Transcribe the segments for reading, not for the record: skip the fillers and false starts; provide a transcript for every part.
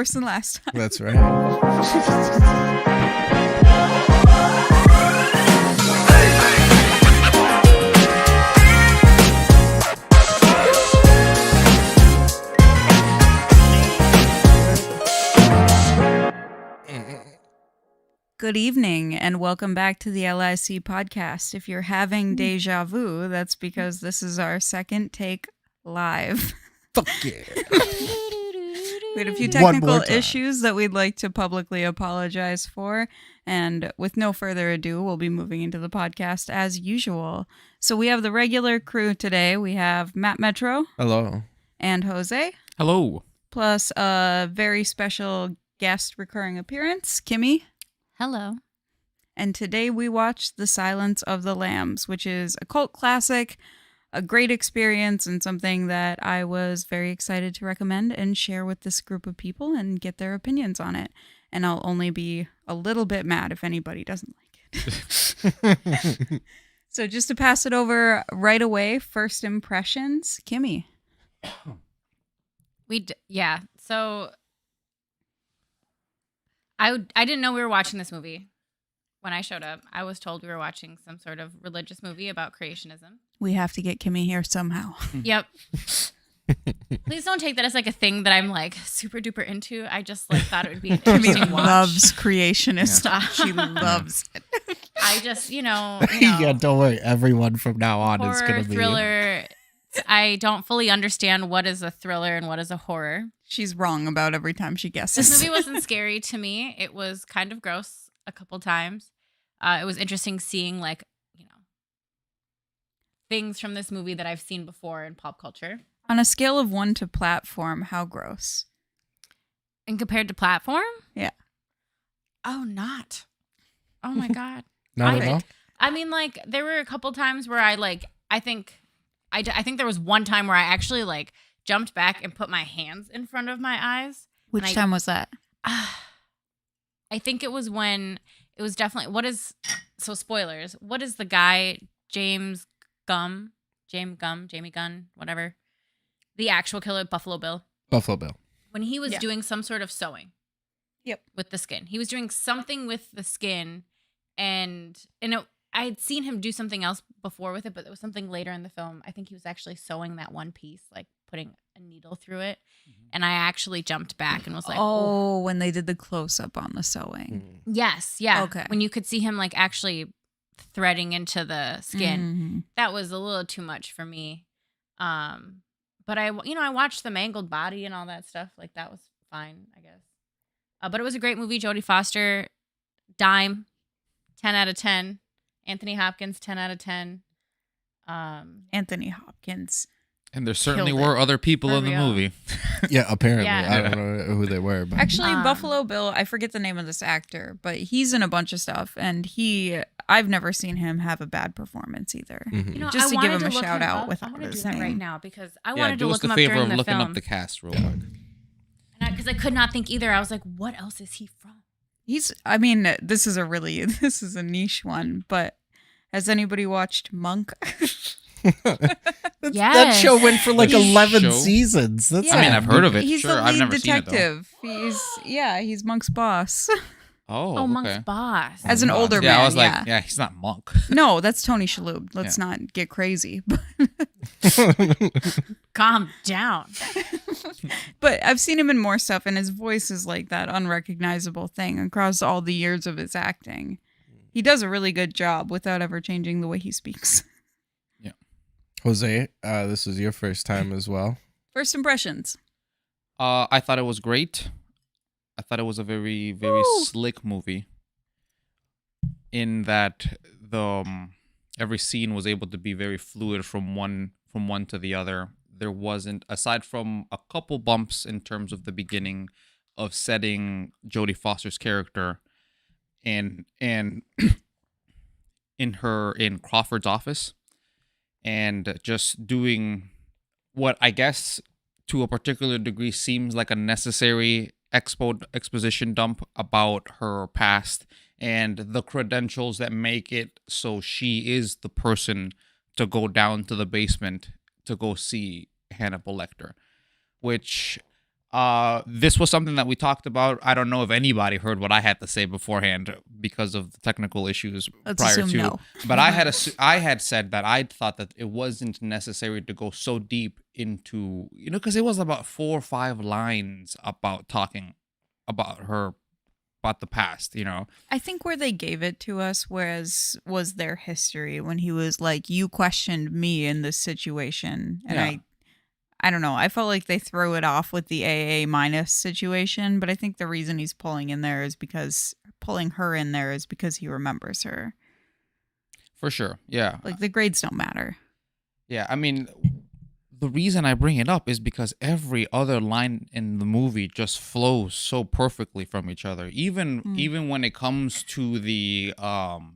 worse than last time. That's right. Good evening and welcome back to the LIC podcast. If you're having deja vu, that's because this is our second take live. Fuck yeah. We had a few One more technical time. issues that we'd like to publicly apologize for. And with no further ado, we'll be moving into the podcast as usual. So we have the regular crew today. We have Matt Metro Hello. and Jose, Hello. plus a very special guest recurring appearance, Kimmy. Hello. And today we watched The Silence of the Lambs, which is a cult classic, a great experience, and something that I was very excited to recommend and share with this group of people and get their opinions on it. And I'll only be a little bit mad if anybody doesn't like it. So just to pass it over right away, first impressions, Kimmy. So I didn't know we were watching this movie. When I showed up, I was told we were watching some sort of religious movie about creationism. We have to get Kimmy here somehow. Yep. Please don't take that as like a thing that I'm like super duper into. I just like thought it would be an interesting Kimmy watch. loves creationist Stop. stuff. She loves it. I just, Yeah, don't worry. Everyone from now on is horror, going to be... thriller. I don't fully understand what is a thriller and what is a horror. She's wrong about every time she guesses. This movie wasn't scary to me. It was kind of gross a couple times. It was interesting seeing things from this movie that I've seen before in pop culture. On a scale of 1 to platform, how gross? And compared to platform? Yeah. Oh, not. Oh my God. Not at all? I mean, like, there were a couple times where I think there was one time where I actually like jumped back and put my hands in front of my eyes. Which time was that? I think it was when it was definitely spoilers. What is the guy, Jamie Gunn, whatever. The actual killer, Buffalo Bill. Buffalo Bill. When he was doing some sort of sewing. Yep. With the skin. He was doing something with the skin and I had seen him do something else before with it, but it was something later in the film. I think he was actually sewing that one piece, like putting a needle through it. Mm-hmm. And I actually jumped back and was like, oh, when they did the close up on the sewing. Yes. Yeah. Okay. When you could see him like actually threading into the skin. Mm-hmm. That was a little too much for me. But I watched the mangled body and all that stuff. Like that was fine, I guess. But it was a great movie. Jodie Foster, dime, 10 out of 10. Anthony Hopkins, 10 out of 10. Anthony Hopkins. And there certainly Killed it. were other people For in the real. movie. Yeah, apparently. Yeah. I don't know who they were. But Actually, Buffalo Bill, I forget the name of this actor, but he's in a bunch of stuff, and I've never seen him have a bad performance either. Mhm. Just I to give wanted him a look shout out up. without I want to do his that right name. now because I Yeah, wanted to do us look the him up favor during of the looking film. up the cast real quick. Because I could not think either. I was like, what else is he from? This is a niche one, but has anybody watched Monk? That Yes. show went for like The 11 show? seasons. That's I mean, I've heard of it. He's Sure, the I've lead never seen it, though. detective. He's Monk's boss. Oh, Monk's okay. boss. As an older Yeah, man, I was like, yeah. yeah, he's not Monk. No, that's Tony Shalhoub. Let's not get crazy. Calm down. But I've seen him in more stuff, and his voice is like that unrecognizable thing across all the years of his acting. He does a really good job without ever changing the way he speaks. Jose, this is your first time as well. First impressions. I thought it was great. I thought it was a very, very slick movie. In that every scene was able to be very fluid from one to the other. There wasn't, aside from a couple bumps in terms of the beginning of setting Jodie Foster's character and in Crawford's office, and just doing what I guess to a particular degree seems like a necessary exposition dump about her past and the credentials that make it so she is the person to go down to the basement to go see Hannibal Lecter, which This was something that we talked about. I don't know if anybody heard what I had to say beforehand because of the technical issues Let's prior assume to. no. But I had said that I thought that it wasn't necessary to go so deep into, because it was about 4 or 5 lines about talking about her, about the past, I think where they gave it to us was their history when he was like, you questioned me in this situation. And Yeah. I don't know. I felt like they throw it off with the AA minus situation, but I think the reason he's pulling her in there is because he remembers her. For sure. Yeah. Like the grades don't matter. Yeah. I mean, the reason I bring it up is because every other line in the movie just flows so perfectly from each other. Even when it comes to the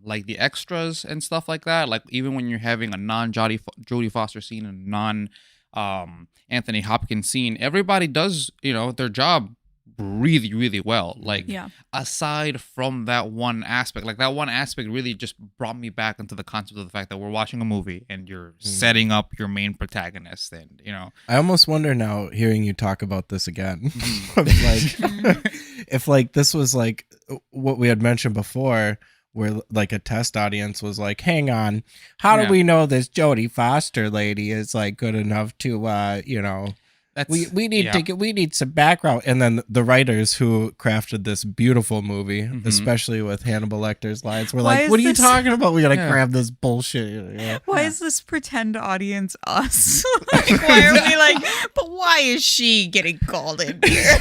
like the extras and stuff like that, like even when you're having a non-Jodie Foster scene and non Anthony Hopkins scene, everybody does, their job really, really well. Like, Yeah. aside from that one aspect, like that one aspect really just brought me back into the concept of the fact that we're watching a movie and you're setting up your main protagonist. And, I almost wonder now, hearing you talk about this again, if like this was like what we had mentioned before, where like a test audience was like, hang on, how do we know this Jodie Foster lady is like good enough to we need some background. And then the writers who crafted this beautiful movie, especially with Hannibal Lecter's lines, were like, what are you talking about? We gotta grab this bullshit. Yeah. Why is this pretend audience us? Like, why are we like, but why is she getting called in here?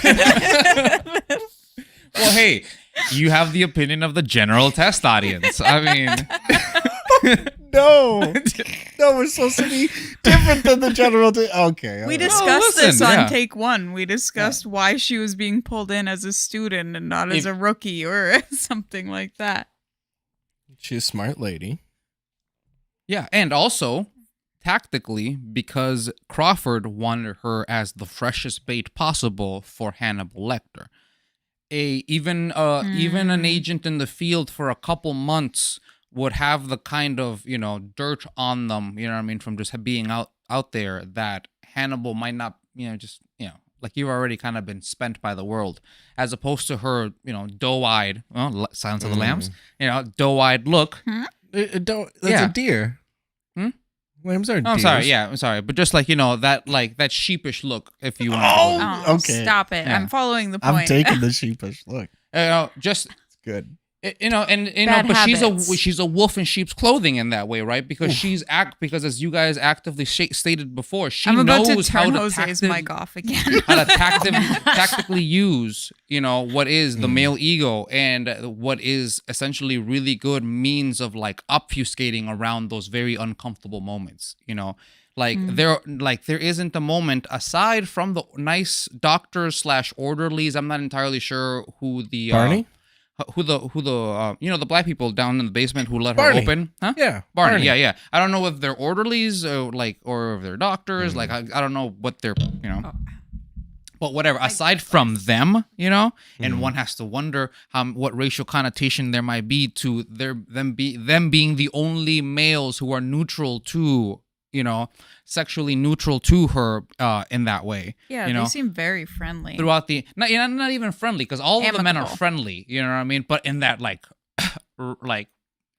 well, hey, you have the opinion of the general test audience. I mean, no, we're supposed to be different than the general. Okay, we all right. discussed listen, this on yeah. take 1. We discussed why she was being pulled in as a student and not as a rookie or something like that. She's a smart lady. yeah, and also tactically because Crawford wanted her as the freshest bait possible for Hannibal Lecter. Even an agent in the field for a couple months would have the kind of, dirt on them, from just being out there, that Hannibal might not, like you've already kind of been spent by the world, as opposed to her, doe-eyed, Silence of the Lambs, doe-eyed look. That's a deer. Lambs are deer. I'm sorry. But just like, that sheepish look, if you want to call it. Oh, okay. Stop it. Yeah. I'm following the point. I'm taking the sheepish look. Just It's good. Bad but habits. she's a wolf in sheep's clothing in that way, right? Because because as you guys actively stated before, she I'm about knows to turn how to Jose's mic off again. how to tactically use, what is the male ego and what is essentially really good means of like obfuscating around those very uncomfortable moments, Like there isn't a moment aside from the nice doctors / orderlies. I'm not entirely sure who the Barney? Who the the black people down in the basement who let Barney. her open, huh? Yeah, Barney. Yeah. I don't know if they're orderlies or if they're doctors. Like I don't know what they're but whatever. Aside from them, and one has to wonder what racial connotation there might be to them being the only males who are neutral to sexually neutral to her in that way. Yeah, they seem very friendly. Throughout the not even friendly, because all of the men are Amicable. friendly, you know what I mean? But in that like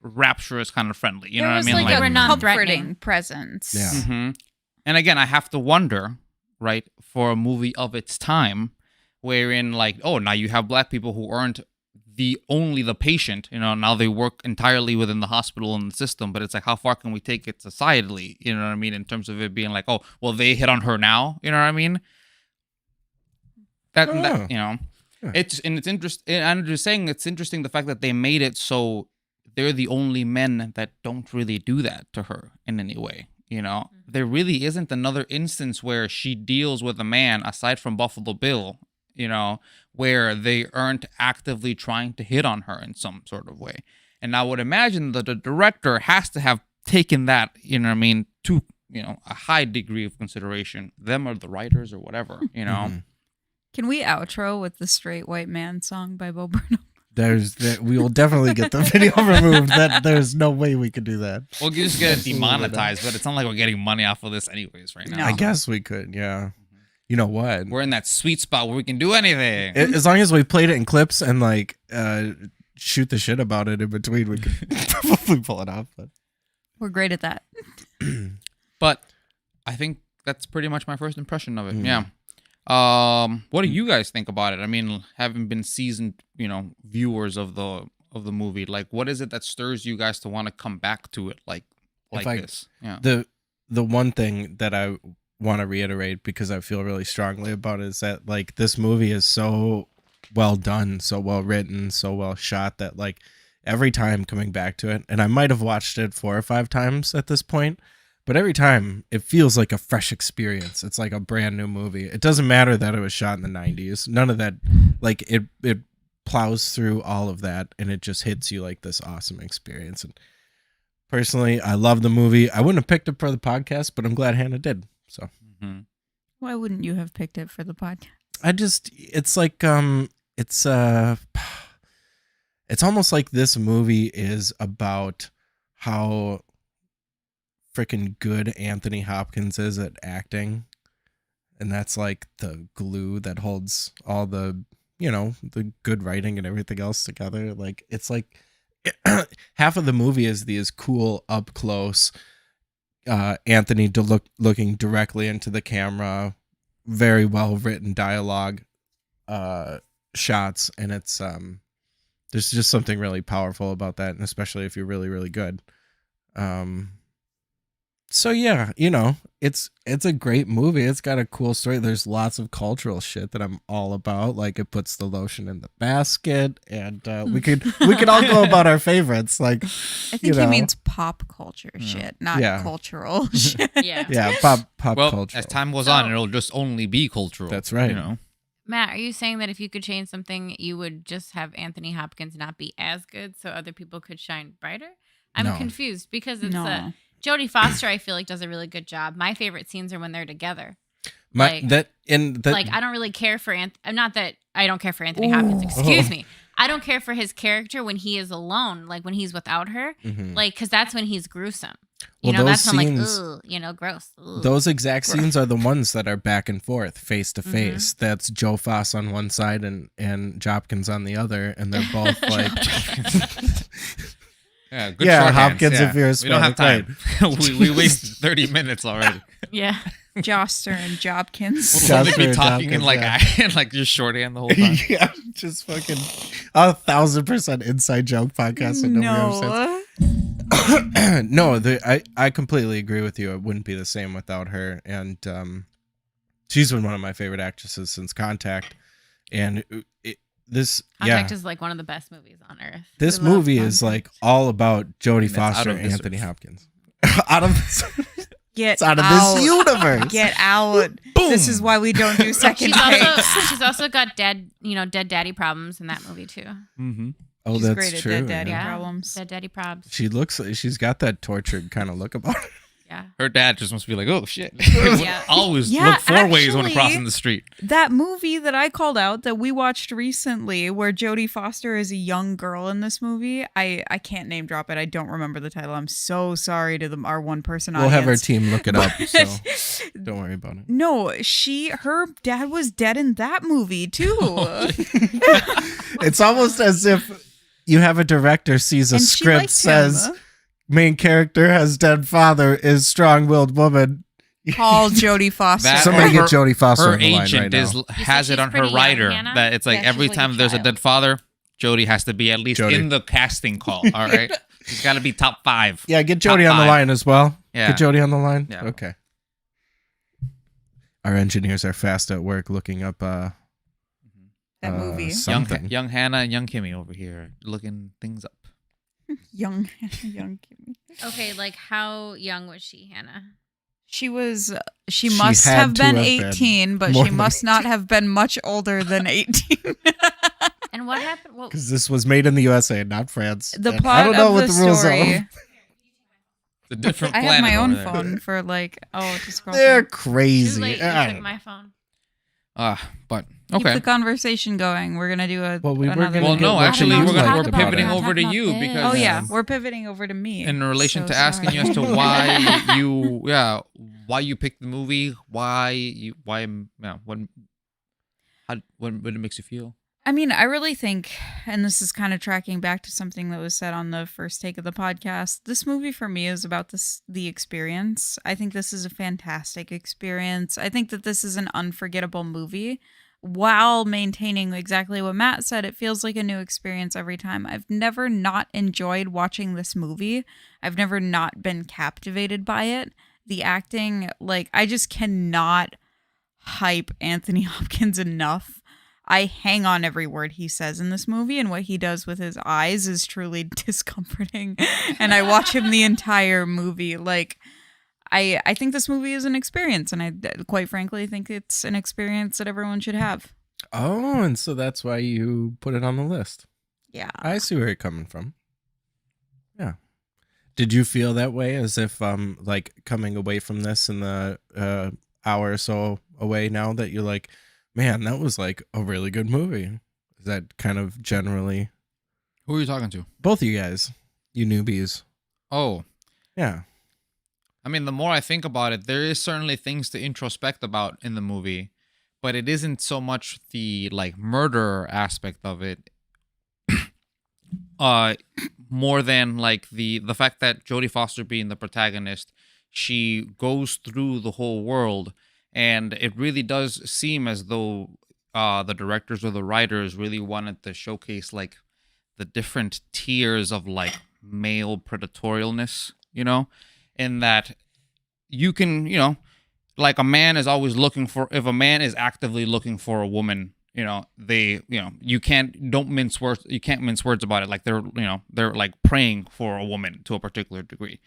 rapturous kind of friendly, you know There what I was, mean? like, a non-threatening comforting presence. Yeah. Mhm. And again, I have to wonder, right, for a movie of its time, wherein like, oh, now you have black people who aren't the patient, now they work entirely within the hospital and the system, but it's like, how far can we take it societally, you know what I mean, in terms of it being like, oh, well, they hit on her now, you know what I mean? That it's interesting. I'm just saying it's interesting the fact that they made it so they're the only men that don't really do that to her in any way. There really isn't another instance where she deals with a man aside from Buffalo Bill, where they aren't actively trying to hit on her in some sort of way. And I would imagine that the director has to have taken that, to, a high degree of consideration, them or the writers or whatever, Can we outro with the Straight White Man song by Bo Burnham? We will definitely get the video removed. There's no way we could do that. We'll just get it demonetized, but it's not like we're getting money off of this anyways right now. I guess we could, yeah. You know what? We're in that sweet spot where we can do anything. As long as we played it in clips and like shoot the shit about it in between, we could probably pull it off. But We're great at that. But I think that's pretty much my first impression of it. Mm. Yeah. What do you guys think about it? I mean, having been seasoned, viewers of the movie, like, what is it that stirs you guys to want to come back to it like this? Yeah. The one thing that I want to reiterate, because I feel really strongly about it, is that like this movie is so well done, so well written, so well shot that like every time coming back to it, and I might have watched it 4 or 5 times at this point, but every time it feels like a fresh experience. It's like a brand new movie. It doesn't matter that it was shot in the 90s. None of that, like it plows through all of that and it just hits you like this awesome experience. And personally, I love the movie. I wouldn't have picked it for the podcast, but I'm glad Hannah did. So Why wouldn't you have picked it for the podcast? it's like it's almost like this movie is about how freaking good Anthony Hopkins is at acting, and that's like the glue that holds all the the good writing and everything else together. Like it's like half of the movie is these cool up close Anthony looking directly into the camera, very well written dialogue shots, and it's there's just something really powerful about that, and especially if you're really, really good. So yeah, it's a great movie. It's got a cool story. There's lots of cultural shit that I'm all about. Like it puts the lotion in the basket, and we could all go about our favorites. Like I think he means pop culture shit, not cultural shit. Yeah. pop well, culture. as time goes on, it'll just only be cultural. That's right. Matt, are you saying that if you could change something, you would just have Anthony Hopkins not be as good so other people could shine brighter? I'm No. confused because it's No. Jodie Foster, I feel like, does a really good job. My favorite scenes are when they're together. I don't really care for not that I don't care for Anthony Hopkins. Excuse me. I don't care for his character when he is alone, like when he's without her, like because that's when he's gruesome. That's when I'm like, ugh, gross. Ugh. Those exact scenes are the ones that are back and forth, face to face. That's Joe Foss on one side and Jopkins on the other, and they're both like. Yeah, good shorthand. Hopkins, yeah. if you're a We don't have time. we wasted 30 minutes already. Yeah. Joster and Jopkins. We'll only be Joster talking in Hopkins, like just shorthand the whole time. Yeah, just fucking 1,000% inside joke podcast. And No. No, I completely agree with you. It wouldn't be the same without her, and she's been one of my favorite actresses since Contact, and Contact is like one of the best movies on earth. This I love movie is Contact. like all about Jodie And that's Foster out of and this Anthony earth. Hopkins. Out of this, Get it's out of out. this universe. Get out. Boom. This is why we don't do second She's also got dead daddy problems in that movie too. Mm-hmm. Oh, She's that's great at true. dead daddy yeah. problems. Dead daddy probs. She's got that tortured kind of look about her. Yeah. Her dad just must be like, oh shit. Yeah. Always Yeah, look 4 ways when actually- crossing the street. That movie that I called out that we watched recently where Jodie Foster is a young girl in this movie. I can't name drop it. I don't remember the title. I'm so sorry to our one person We'll audience. have our team look it up, so don't worry about it. No, her dad was dead in that movie too. It's almost as if you have a director sees a And she script liked says him. main character has dead father is strong-willed woman. Call Jodie Foster. That- Somebody or get Jodie Foster Her on the line agent right now. has she's it on her pretty young, rider Hannah? that it's like Yeah, every she's like a time there's a child. dead father, Jodie has to be at least Jodie. in the casting call. All right, she's got to be top 5. Yeah, get Top Jodie on the 5. line as well. Yeah. Get Jodie on the line. Yeah. Okay. Our engineers are fast at work looking up that movie. something. Young Hannah and young Kimmy over here looking things up. Young Kimmy. Okay, like how young was she, Hannah? She was. She She must had have to been have been 18, but more she than must not have been much older than 18. And what happened? Well, Because this was made in the USA, not France. The And plot I don't know of what the the rules story. are. The different I planet have my own over there. phone for like to scroll. They're through. too crazy. late. You I took don't my phone. But Keep okay. the conversation going. We're gonna do Well, we were another. gonna Well, get no, what actually, you we're liked about pivoting it. over to you Talk about because Oh yeah, Um, we're pivoting over to me. in relation So to asking sorry. you as to why why you picked the movie, what it makes you feel. I mean, I really think, and this is kind of tracking back to something that was said on the first take of the podcast, this movie for me is about the experience. I think this is a fantastic experience. I think that this is an unforgettable movie while maintaining exactly what Matt said. It feels like a new experience every time. I've never not enjoyed watching this movie. I've never not been captivated by it. The acting, like, I just cannot hype Anthony Hopkins enough. I hang on every word he says in this movie, and what he does with his eyes is truly discomforting. And I watch him the entire movie. Like, I think this movie is an experience, and I quite frankly think it's an experience that everyone should have. Oh, and so that's why you put it on the list. Yeah. I see where you're coming from. Yeah. Did you feel that way, as if like coming away from this in the hour or so away now, that you're like, man, that was like a really good movie? Is that kind of generally? Who are you talking to? Both of you guys, you newbies. Oh, Yeah. I mean, the more I think about it, there is certainly things to introspect about in the movie, but it isn't so much the like murder aspect of it, more than like the fact that Jodie Foster being the protagonist, she goes through the whole world, and it really does seem as though the directors or the writers really wanted to showcase like the different tiers of like male predatorialness, you know, in that you can, you know, like a man is always looking for, if a man is actively looking for a woman, you know, you can't mince words about it. Like they're like praying for a woman to a particular degree,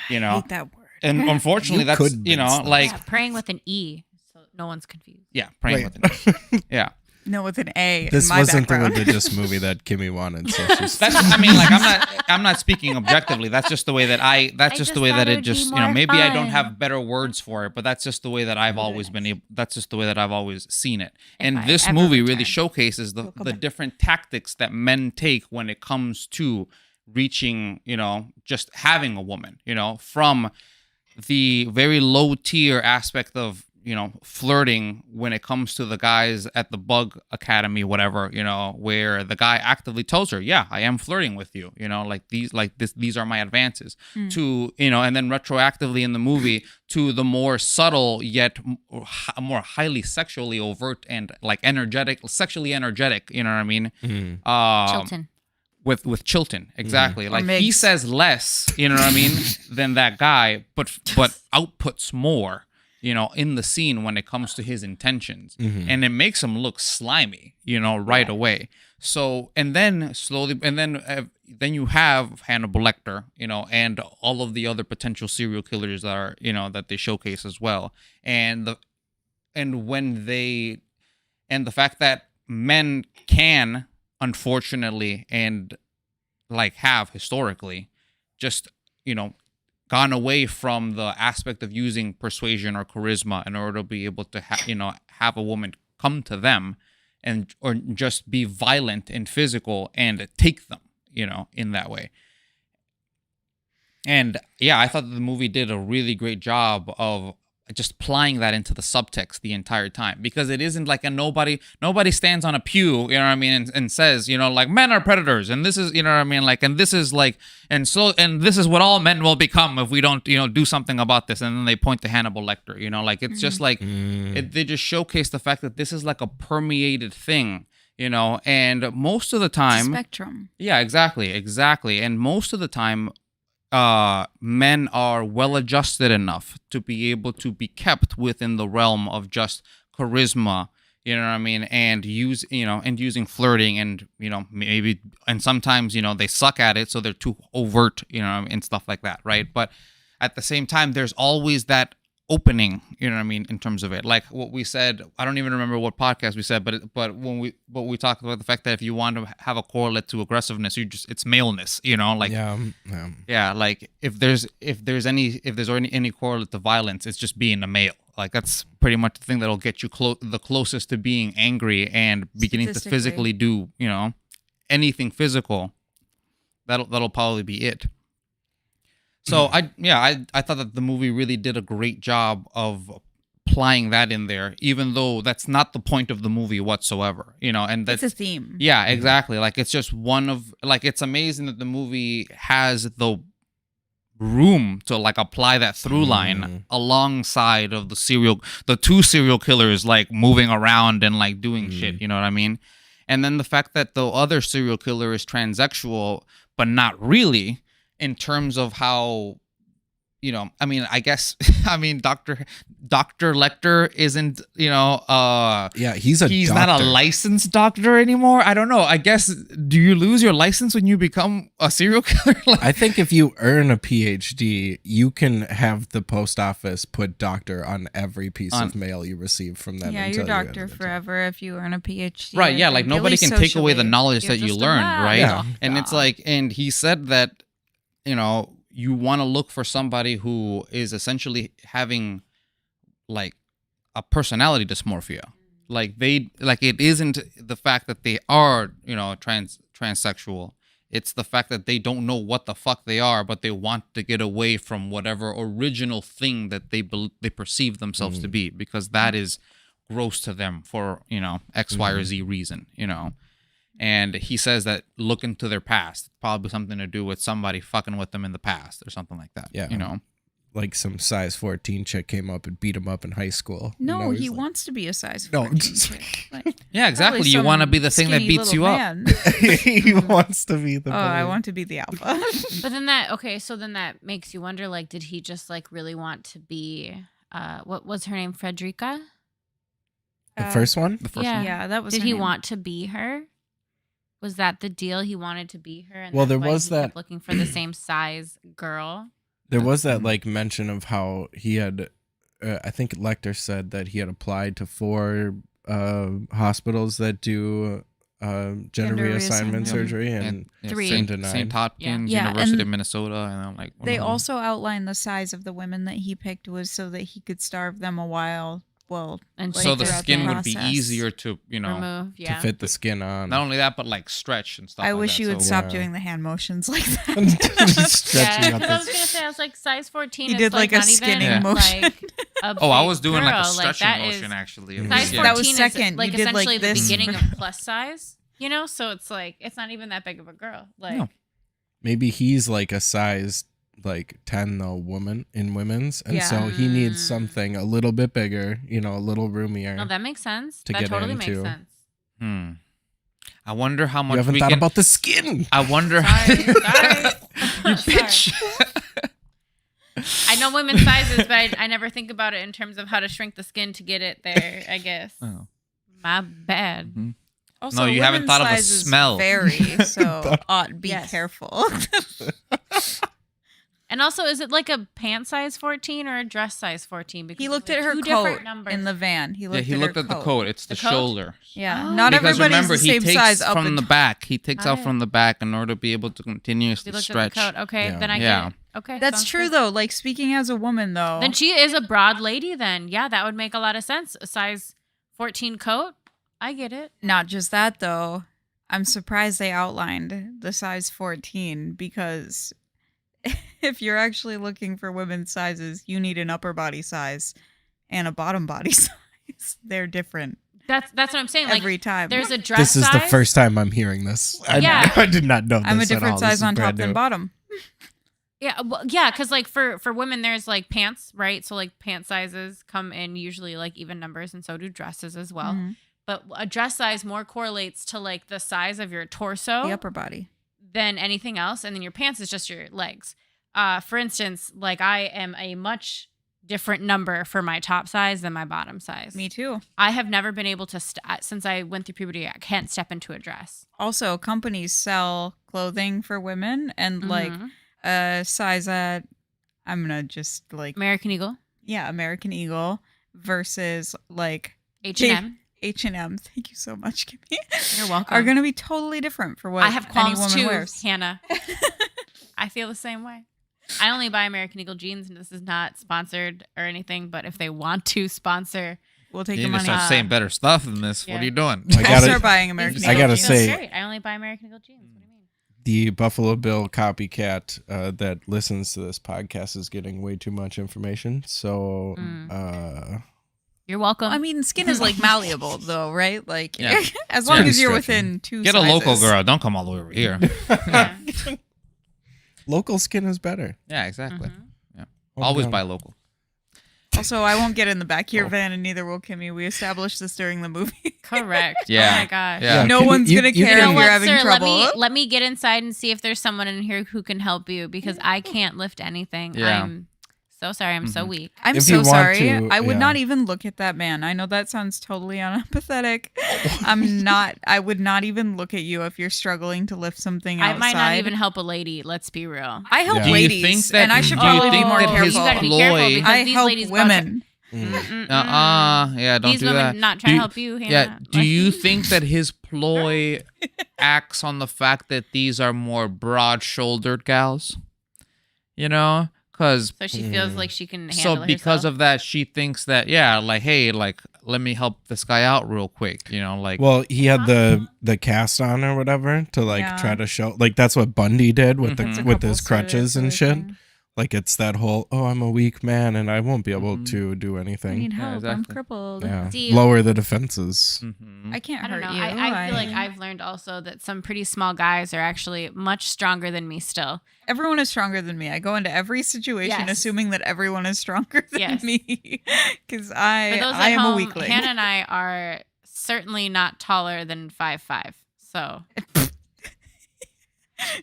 you know. I hate that word. And unfortunately, that's, you know, like Yeah, praying with an E, so no one's confused. yeah, praying Wait. with an yeah. No, with an A. This in my wasn't background. the religious movie that Kimmy wanted. So she's That's, I mean, like I'm not speaking objectively. That's just the way that that's just the way that it just, you know, maybe I don't have better words for it, but that's just the way that I've always been able, that's just the way that I've always seen it. And I this ever movie really return. showcases the different tactics that men take when it comes to reaching, you know, just having a woman, you know, from the very low tier aspect of, you know, flirting when it comes to the guys at the Bug Academy, whatever, you know, where the guy actively tells her, yeah, I am flirting with you, you know, these are my advances, to, you know, and then retroactively in the movie to the more subtle yet more highly sexually overt and like sexually energetic, you know what I mean? Chilton. With Chilton, exactly. Like Migs. he says less, you know what I mean, than that guy, but outputs more, you know, in the scene when it comes to his intentions, and it makes him look slimy, you know, right away. So, and then slowly, and then you have Hannibal Lecter, you know, and all of the other potential serial killers that are, you know, that they showcase as well, and the fact that men can, unfortunately, and like have historically just, you know, gone away from the aspect of using persuasion or charisma in order to be able to have a woman come to them, and or just be violent and physical and take them, you know, in that way. And yeah, I thought the movie did a really great job of just plying that into the subtext the entire time, because it isn't like nobody stands on a pew, you know what I mean, and says, you know, like, men are predators, and this is, you know what I mean, like, and this is like, and this is what all men will become if we don't, you know, do something about this, and then they point to Hannibal Lecter, you know, like, it's just like, they just showcase the fact that this is like a permeated thing, you know, and most of the time, Spectrum. yeah, exactly, and most of the time, men are well adjusted enough to be able to be kept within the realm of just charisma, you know what I mean, and using flirting, and, you know, maybe, and sometimes, you know, they suck at it, so they're too overt, you know, and stuff like that, right? But at the same time, there's always that opening, you know what I mean, in terms of it, like what we said, I don't even remember what podcast we said, but when we talked about the fact that if you want to have a correlate to aggressiveness, it's maleness, you know, like yeah, like if there's any correlate to violence, it's just being a male. Like that's pretty much the thing that'll get you the closest to being angry and beginning to physically do, you know, anything physical. That'll probably be it. So I thought that the movie really did a great job of applying that in there, even though that's not the point of the movie whatsoever, and that's It's a theme. Yeah, exactly. Like it's just one of it's amazing that the movie has the room to like apply that through line alongside of the two serial killers like moving around and like doing shit, you know what I mean? And then the fact that the other serial killer is transsexual, but not really, in terms of how, I mean, I guess, Dr. Lecter isn't, he's not a licensed doctor anymore. I don't know. I guess, do you lose your license when you become a serial killer? I think if you earn a PhD, you can have the post office put doctor on every piece of mail you receive from them. Yeah, you're doctor forever if you earn a PhD. Right, yeah, like nobody can take away the knowledge that you learned, right? Yeah. And it's like, and he said that, you want to look for somebody who is essentially having like a personality dysmorphia. Like it isn't the fact that they are, transsexual. It's the fact that they don't know what the fuck they are, but they want to get away from whatever original thing that they perceive themselves to be, because that is gross to them for, X, Y, or Z reason, And he says that look into their past, probably something to do with somebody fucking with them in the past or something like that. Yeah. Like some size 14 chick came up and beat him up in high school. No, he wants to be a size No, 14 just chick. Like, Yeah, exactly. probably You want to some be the thing that skinny beats you little up. man. he wants to be the Oh, I bully. want to be the alpha. But then so then that makes you wonder, like, did he just like really want to be what was her name? Frederica? The first one? The first Yeah. one. Yeah, that was Did her he name. want to be her? Was that the deal? He wanted to be her, and Well, that's there why was he that- kept looking for the same size girl. There was that like mention of how he had, I think Lecter said that he had applied to 4 hospitals that do gender reassignment reassignment. surgery, and Three. St. denied. St. Hopkins, Yeah, University and of Minnesota, and I'm like, They also outlined the size of the women that he picked was so that he could starve them a while. Well, And like, so the throughout skin would be process. easier to, Remove, to yeah. fit the skin on. not only that, but like stretch and stuff. I like wish that. you would So- stop Yeah. doing the hand motions like Just that. stretching Yeah, out because I was this. gonna say, I was like size 14. He is did, like, a not even, skinning motion. Like, a Oh, I big was doing like girl. a stretching that motion is- actually. Size Size 14 That was is second. like You did, like, essentially the this. beginning of plus size. So it's like it's not even that big of a girl. Like No. Maybe he's like a size like 10 though women's, and so he needs something a little bit bigger, a little roomier. no, that makes sense. To That get totally makes into. sense. I wonder how much You haven't we thought can. about the skin. I wonder. Sorry. You Sorry. bitch. I know women's sizes, but I never think about it in terms of how to shrink the skin to get it there. I guess Oh. my bad. Mhm. Also, No, you haven't women's thought of the sizes smell. Vary, so ought be Yes. careful. And also, is it like a pant size 14 or a dress size 14? Because He looked it's at like her two coat different numbers. in the van. He looked, Yeah, he looked her at the coat. It's the, The coat? shoulder. Yeah, Oh. not Because everybody's remember, the same he takes size up from and the back. He takes Got out it. from the back in order to be able to continuously He looked stretch. at the coat. Okay, Yeah. then I Yeah. get it. Okay, That's sounds true good. though. Like speaking as a woman though. Then she is a broad lady. Then yeah, that would make a lot of sense. A size 14 coat. I get it. Not just that though. I'm surprised they outlined the size 14 because if you're actually looking for women's sizes, you need an upper body size and a bottom body size. They're different That's what I'm saying. Like every time. there's a dress This is size. the first time I'm hearing this. Yeah. I did not know this I'm a at different all. This size is on top brand than new. bottom. Yeah, well, yeah, because like for women, there's like pants, right? So like pant sizes come in usually like even numbers, and so do dresses as well. Mhm. But a dress size more correlates to like the size of your torso The upper body. than anything else, and then your pants is just your legs. For instance, like I am a much different number for my top size than my bottom size. Me too. I have never been able to since I went through puberty. I can't step into a dress. Also, companies sell clothing for women and like Mhm. a size at I'm gonna just like American Eagle, American Eagle versus like H&M. H&M. Thank you so much, Kimmy. You're welcome. Are gonna be totally different for what I have any qualms woman too, wears. Hannah. I feel the same way. I only buy American Eagle jeans, and this is not sponsored or anything. But if they want to sponsor, We'll take You the need to money. start saying better stuff than this. Yeah. What are you doing? I I'll gotta- start buying American I Eagle gotta jeans. say- that's great. I only buy American Eagle jeans. What do you mean? the Buffalo Bill copycat that listens to this podcast is getting way too much information. So, You're welcome. I mean, skin is like malleable, though, right? Like, Yeah. as long Very as you're stretchy. within 2 Get a sizes. local girl. Don't come all the way over here. Yeah. local skin is better. Yeah, exactly. Mhm. Yeah. Oh, Always no. buy local. Also, I won't get in the back of your van, and neither will Kimmy. We established this during the movie. Correct. Yeah. Oh my gosh. Yeah. No Can one's you- gonna you care can- if You know you're what, having sir? trouble. Let me get inside and see if there's someone in here who can help you because I can't lift anything. Yeah. I'm so sorry. I'm so Mhm. weak. I'm If so you want sorry. to, I would yeah. not even look at that man. I know that sounds totally unempathetic. I would not even look at you if you're struggling to lift something outside. I might not even help a lady. Let's be real. I help Yeah. Do you ladies, think that- and I should do you probably be think more that careful. his You gotta be careful ploy- because I these help ladies about to- women. Yeah, don't These do women that. not trying Do to help you. Hannah. Yeah. Do Like- you think that his ploy acts on the fact that these are more broad-shouldered gals? You know, because So she feels like she can handle so because herself. of that, she thinks that like, hey, like, let me help this guy out real quick. You know, like, Well, he had the cast on or whatever to like Yeah. try to show like that's what Bundy did with Mhm. It's a with couple his crutches sort and of shit. thing. Like it's that whole I'm a weak man and I won't be able Mhm. to do I anything. need Yeah, help. I'm exactly. crippled. Yeah, See- lower the defenses. mhm. I can't I don't hurt know. you. I feel like I've learned also that some pretty small guys are actually much stronger than me still. Everyone is stronger than me. I go into every situation Yes. assuming that everyone is stronger than Yes. me, because For I those I at am home, a weakling. Hannah and I are certainly not taller than 5'5". So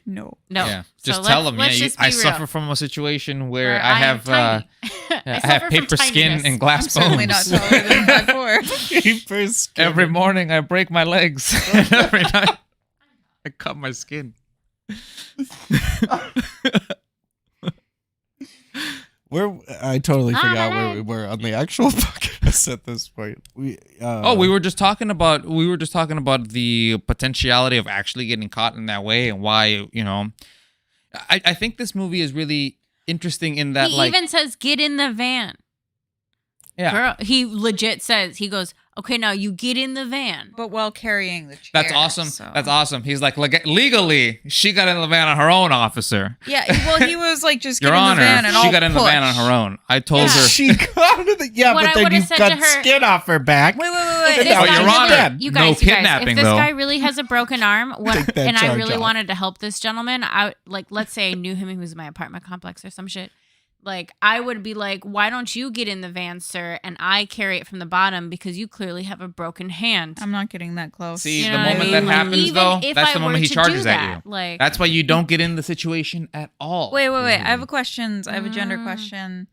No. no. Yeah. So Just tell let's- them. let's Yeah, just be I real. suffer from a situation where Where I am have tiny. I suffer have from paper skin tininess. and glass I'm certainly not bones. taller than 5'4". First, Every morning I break my legs. And every night I cut my skin. I totally Ah, forgot my where leg. we were on the actual podcast at this point. We We were just talking about the potentiality of actually getting caught in that way and why, I think this movie is really interesting in that He like even says, "Get in the van." yeah. Girl, he legit says, he goes, "Okay, now you get in the van." But while carrying the chair. That's awesome. so- That's awesome. He's like legally, she got in the van on her own, officer. Yeah. Well, he was like, just Your get in Honor, the van and she I'll got in the van on push. her own. I told Yeah. her. she got into the What I but then would've you said cut to her- skin off her back. Wait. If Oh, this Your guy Honor. really- you No guys, kidnapping, if this though. guy really has a broken arm, Take that and I charge really off. wanted to help this gentleman, let's say I knew him, he was in my apartment complex or some shit. Like, I would be like, why don't you get in the van, sir, and I carry it from the bottom because you clearly have a broken hand. I'm not getting that close. See, You the know what I moment mean? that Like, happens, even though, if that's I the were moment he to charges do at that, you. Like, That's why you don't get in the situation at all. Wait. I have a question. I have a gender Mm. question.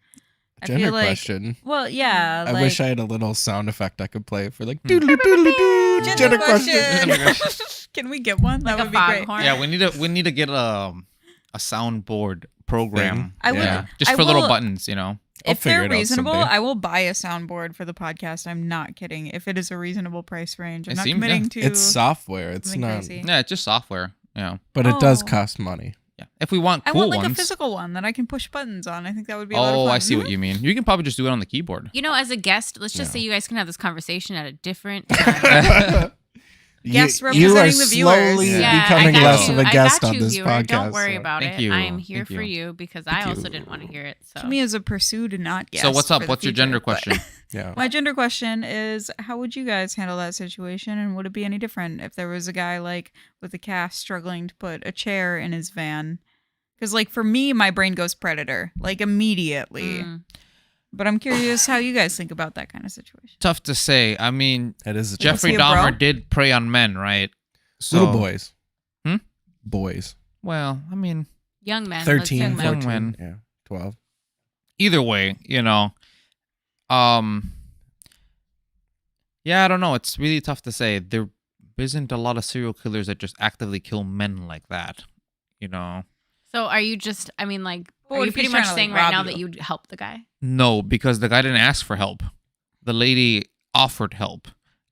I Gender feel like, question. well, yeah. I like, wish I had a little sound effect I could play for like doodle doodle doo. Gender question. Can we get one? like That a would be great. foghorn. Yeah, we need to get a soundboard program. Thing. I would- Yeah, just I for little will- buttons, you know. I'll If figure they're it out reasonable, someday. I will buy a soundboard for the podcast. I'm not kidding. If it is a reasonable price range, I'm It not seems- committing yeah. to. It's software. It's something not, crazy. Yeah, it's just software. Yeah, but it does Oh. cost money. yeah. If we want I cool want like ones. a physical one that I can push buttons on. I think that would be a lot of Oh, fun. I see what you mean. You can probably just do it on the keyboard. You know, as a guest, let's just Yeah. say you guys can have this conversation at a different time. Guests you are representing the viewers. slowly Yeah. becoming I got less you. of a I guest got on you, this viewer. podcast. Don't worry so- about Thank it. you. I am here Thank for you. you because Thank I also you. didn't want to hear it. So To me, is a pursue to not guess. So what's up? for the What's your future, gender but- question? Yeah. My gender question is: how would you guys handle that situation, and would it be any different if there was a guy like with a cast struggling to put a chair in his van? Because, like, for me, my brain goes predator, like, immediately. Mm. But I'm curious how you guys think about that kind of situation. Tough to say. I mean, That is a Jeffrey he a bro? Dahmer did prey on men, right? So, little boys. Hmm? Boys. Well, I mean, young men. let's 13, young men. 14. men. Yeah. 12. either way, yeah, I don't know. It's really tough to say. There isn't a lot of serial killers that just actively kill men like that, So are you just? I mean, like, But are what you if pretty he's much trying to, saying like, right rob now you? that you'd help the guy? No, because the guy didn't ask for help. The lady offered help.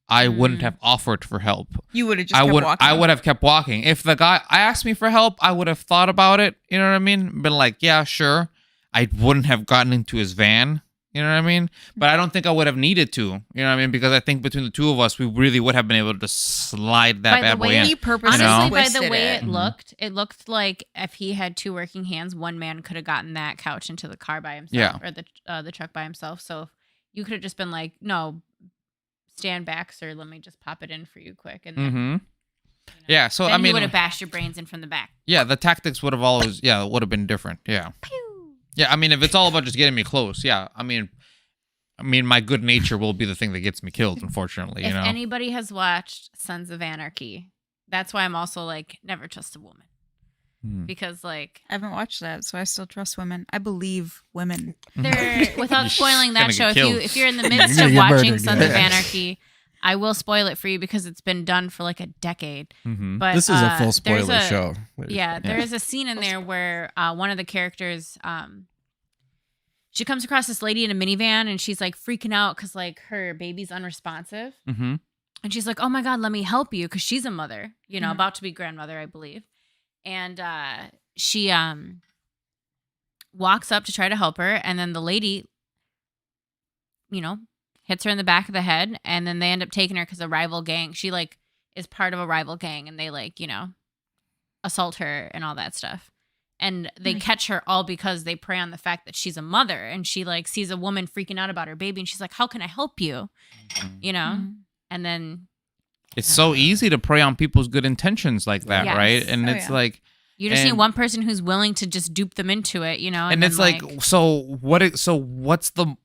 I wouldn't have offered for help. You would have just kept walking. I would have kept walking. If the guy asked me for help, I would have thought about it. You know what I mean? Been like, yeah, sure. I wouldn't have gotten into his van. You know what I mean? But I don't think I would have needed to. You know what I mean? Because I think between the two of us, we really would have been able to slide that By the bad boy way in. He purposely Honestly, by twisted the way it. it looked like if he had two working hands, one man could have gotten that couch into the car by himself, Yeah. or the truck by himself. So you could have just been like, "No, stand back, sir. Let me just pop it in for you quick." And then, Mm-hmm. you know, Yeah. So then I you mean, would have bashed your brains in from the back. yeah, the tactics would have always, it would have been different. Yeah. Pew! Yeah. I mean, if it's all about just getting me close, yeah. I mean, my good nature will be the thing that gets me killed. Unfortunately, If anybody has watched Sons of Anarchy, that's why I'm also like, never trust a woman. Because like I haven't watched that, so I still trust women. I believe women. they're without spoiling that Gonna show. get killed. If you're in the midst gonna of get watching murdered, Sons of yeah. Anarchy, I will spoil it for you because it's been done for like a decade. Mm-hmm. But This is a full there's spoiler show. Yeah, there is a scene in there where one of the characters, she comes across this lady in a minivan and she's like freaking out because like her baby's unresponsive. Mm-hmm. And she's like, "Oh my God, let me help you," because she's a mother, Mhm. about to be grandmother, I believe. And she walks up to try to help her, and then the lady, hits her in the back of the head, and then they end up taking her because a rival gang. She like is part of a rival gang, and they like assault her and all that stuff. And they catch her all because they prey on the fact that she's a mother, and she like sees a woman freaking out about her baby, and she's like, "How can I help you?" Mhm. And then It's so easy to prey on people's good intentions like that, Yes. right? And Oh, it's yeah. like, you just need And- one person who's willing to just dupe them into it, and then, it's like, so what's the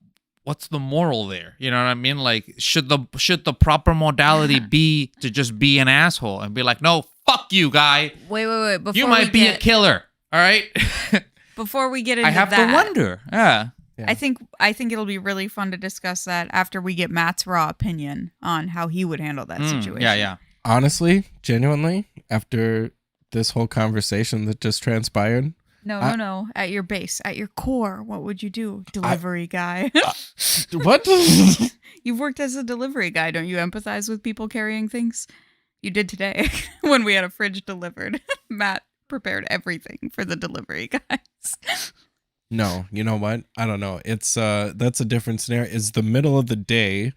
moral there? You know what I mean? Like, should the proper modality be to just be an asshole and be like, no, fuck you, guy. Wait. Before You might be a killer. All right. Before we get into I have that, to wonder. Yeah. I think it'll be really fun to discuss that after we get Matt's raw opinion on how he would handle that situation. Yeah. Honestly, genuinely, after this whole conversation that just transpired, No. At your base, at your core, what would you do? Delivery guy. what? You've worked as a delivery guy. Don't you empathize with people carrying things? You did today when we had a fridge delivered. Matt prepared everything for the delivery guys. No, you know what? I don't know. It's that's a different scenario. It's the middle of the day.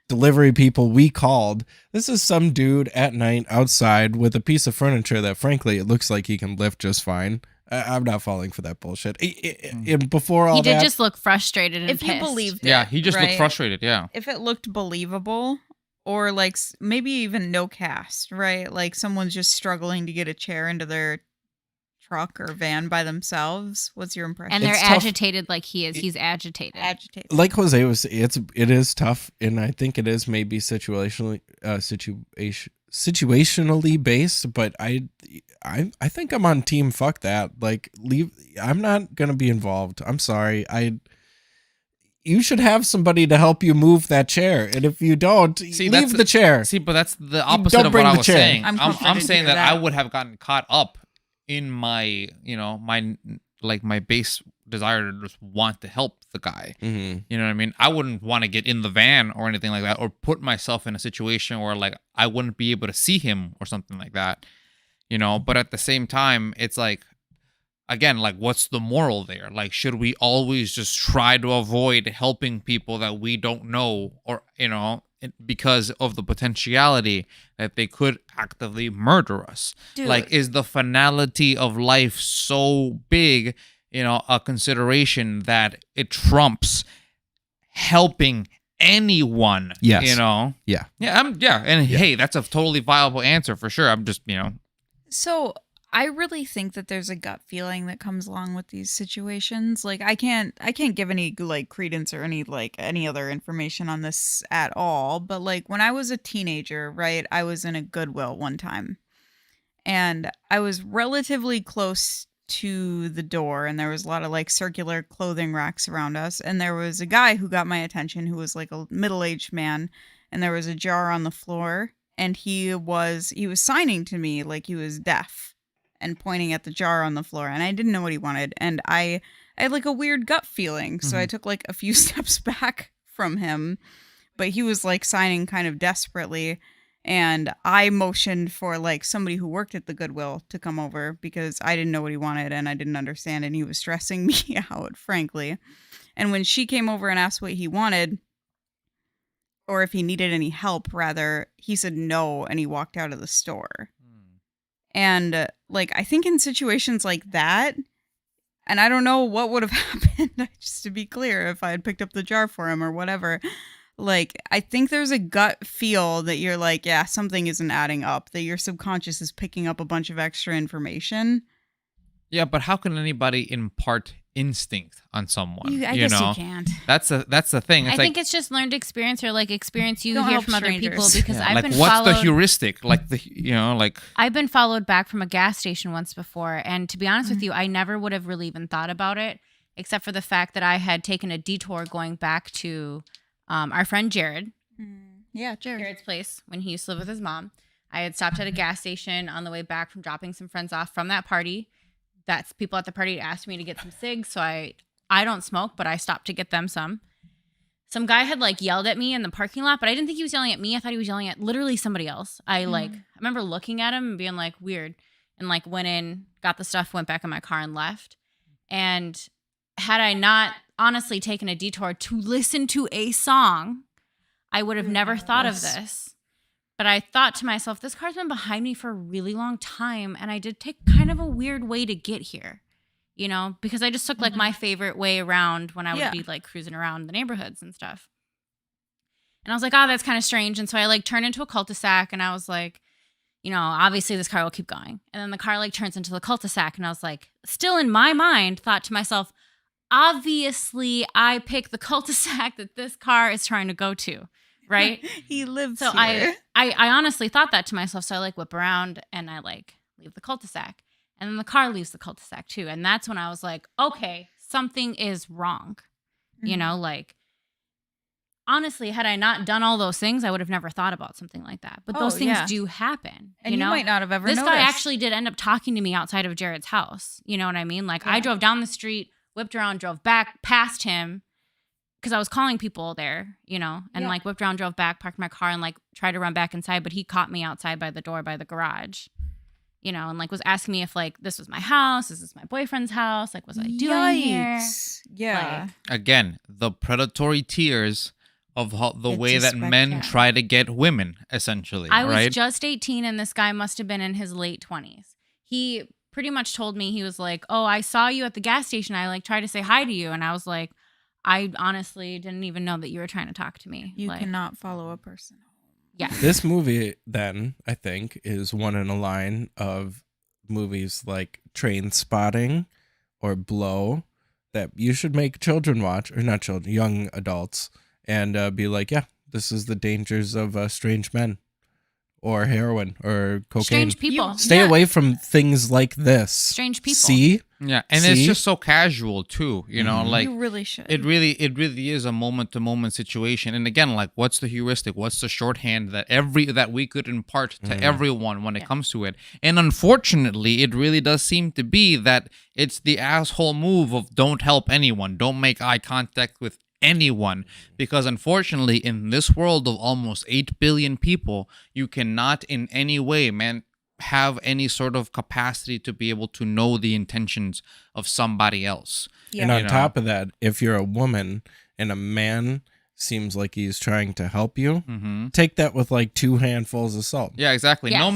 Delivery people we called. This is some dude at night outside with a piece of furniture that frankly it looks like he can lift just fine. I'm not falling for that bullshit. Before all he did that, just look frustrated and If you pissed. believed it. Yeah. He just looked right? frustrated. Yeah. If it looked believable, or like maybe even no cast, right? Like someone's just struggling to get a chair into their truck or van by themselves. What's your impression? and they're It's tough. agitated like he is. He's agitated. Agitated. like Jose was, it is tough, and I think it is maybe situationally based. But I think I'm on team. Fuck that. Like leave. I'm not gonna be involved. I'm sorry. You should have somebody to help you move that chair, and if you don't, leave the chair. See, but that's the opposite don't of bring what I the was chair. saying. I'm I'm comforted saying to that hear I that. would have gotten caught up in my, my base desire to just want to help the guy. Mm-hmm. You know what I mean? I wouldn't want to get in the van or anything like that, or put myself in a situation where like I wouldn't be able to see him or something like that. But at the same time, it's like, again, like, what's the moral there? Like, should we always just try to avoid helping people that we don't know, or because of the potentiality that they could actively murder us? Dude. Like, is the finality of life so big, a consideration that it trumps helping anyone? Yes. Yeah. And hey, that's a totally viable answer for sure. I'm just, So I really think that there's a gut feeling that comes along with these situations. Like I can't give any like credence or any other information on this at all. But like when I was a teenager, right, I was in a Goodwill one time, and I was relatively close to the door, and there was a lot of like circular clothing racks around us, and there was a guy who got my attention who was like a middle-aged man, and there was a jar on the floor, and he was signing to me like he was deaf and pointing at the jar on the floor, and I didn't know what he wanted, and I had like a weird gut feeling, so I took like a few steps back from him, but he was like signing kind of desperately, and I motioned for like somebody who worked at the Goodwill to come over because I didn't know what he wanted and I didn't understand, and he was stressing me out, frankly. And when she came over and asked what he wanted, or if he needed any help, rather, he said no and he walked out of the store. And like, I think in situations like that, and I don't know what would have happened, just to be clear, if I had picked up the jar for him or whatever. Like, I think there's a gut feel that you're like, yeah, something isn't adding up, that your subconscious is picking up a bunch of extra information. Yeah, but how can anybody impart instinct on someone? I guess you can't. That's the thing. It's I think it's just learned experience, or like experience you Don't hear help from other people. strangers. Because yeah, I've like been what's followed. the heuristic? Like I've been followed back from a gas station once before, and to be honest with you, I never would have really even thought about it, except for the fact that I had taken a detour going back to our friend Jared. Yeah, Jared's place when he used to live with his mom. I had stopped at a gas station on the way back from dropping some friends off from that party. That's people at the party asked me to get some cigs, so I don't smoke, but I stopped to get them some. Some guy had like yelled at me in the parking lot, but I didn't think he was yelling at me. I thought he was yelling at literally somebody else. I remember looking at him and being like, weird, and like went in, got the stuff, went back in my car and left. And had I not honestly taken a detour to listen to a song, I would have never thought of this. But I thought to myself, this car's been behind me for a really long time, and I did take kind of a weird way to get here, you know, because I just took like my favorite way around when I would be like cruising around the neighborhoods and stuff. And I was like, oh, that's kind of strange. And so I like turned into a cul-de-sac, and I was like, you know, obviously this car will keep going. And then the car like turns into the cul-de-sac, and I was like, still in my mind, thought to myself, obviously I picked the cul-de-sac that this car is trying to go to. Right? He lives so here. I honestly thought that to myself. So I like whip around and I like leave the cul-de-sac. And then the car leaves the cul-de-sac too. And that's when I was like, okay, something is wrong. You know, like, honestly, had I not done all those things, I would have never thought about something like that. But those things do happen. And you know? might not have ever This noticed. guy actually did end up talking to me outside of Jared's house. You know what I mean? Like, I drove down the street, whipped around, drove back past him, because I was calling people there, you know, and like whipped around, drove back, parked my car, and like tried to run back inside, but he caught me outside by the door by the garage, you know, and like was asking me if like this was my house, is this my boyfriend's house, like was I doing here? Yeah. Like, again, the predatory tears of the It's way a that men spectacle. try to get women, essentially. I was right? just 18 and this guy must have been in his late 20s. He pretty much told me, he was like, oh, I saw you at the gas station. I like tried to say hi to you. And I was like, I honestly didn't even know that you were trying to talk to me. You like, cannot follow a person. Yeah. This movie, then, I think, is one in a line of movies like Train Spotting or Blow that you should make children watch, or not children, young adults, and be like, yeah, this is the dangers of strange men or heroin or cocaine. Strange people. Stay away from things like this. Strange people. See? Yeah, and See? it's just so casual too, you know, like You really should. it really is a moment to moment situation. And again, like what's the heuristic? What's the shorthand that we could impart to everyone when it comes to it? And unfortunately, it really does seem to be that it's the asshole move of don't help anyone, don't make eye contact with anyone, because unfortunately in this world of almost 8 billion people, you cannot in any way, man, have any sort of capacity to be able to know the intentions of somebody else. Yeah. And on You know? top of that, if you're a woman and a man seems like he's trying to help you, take that with like 2 handfuls of salt. Yeah, exactly. Yeah.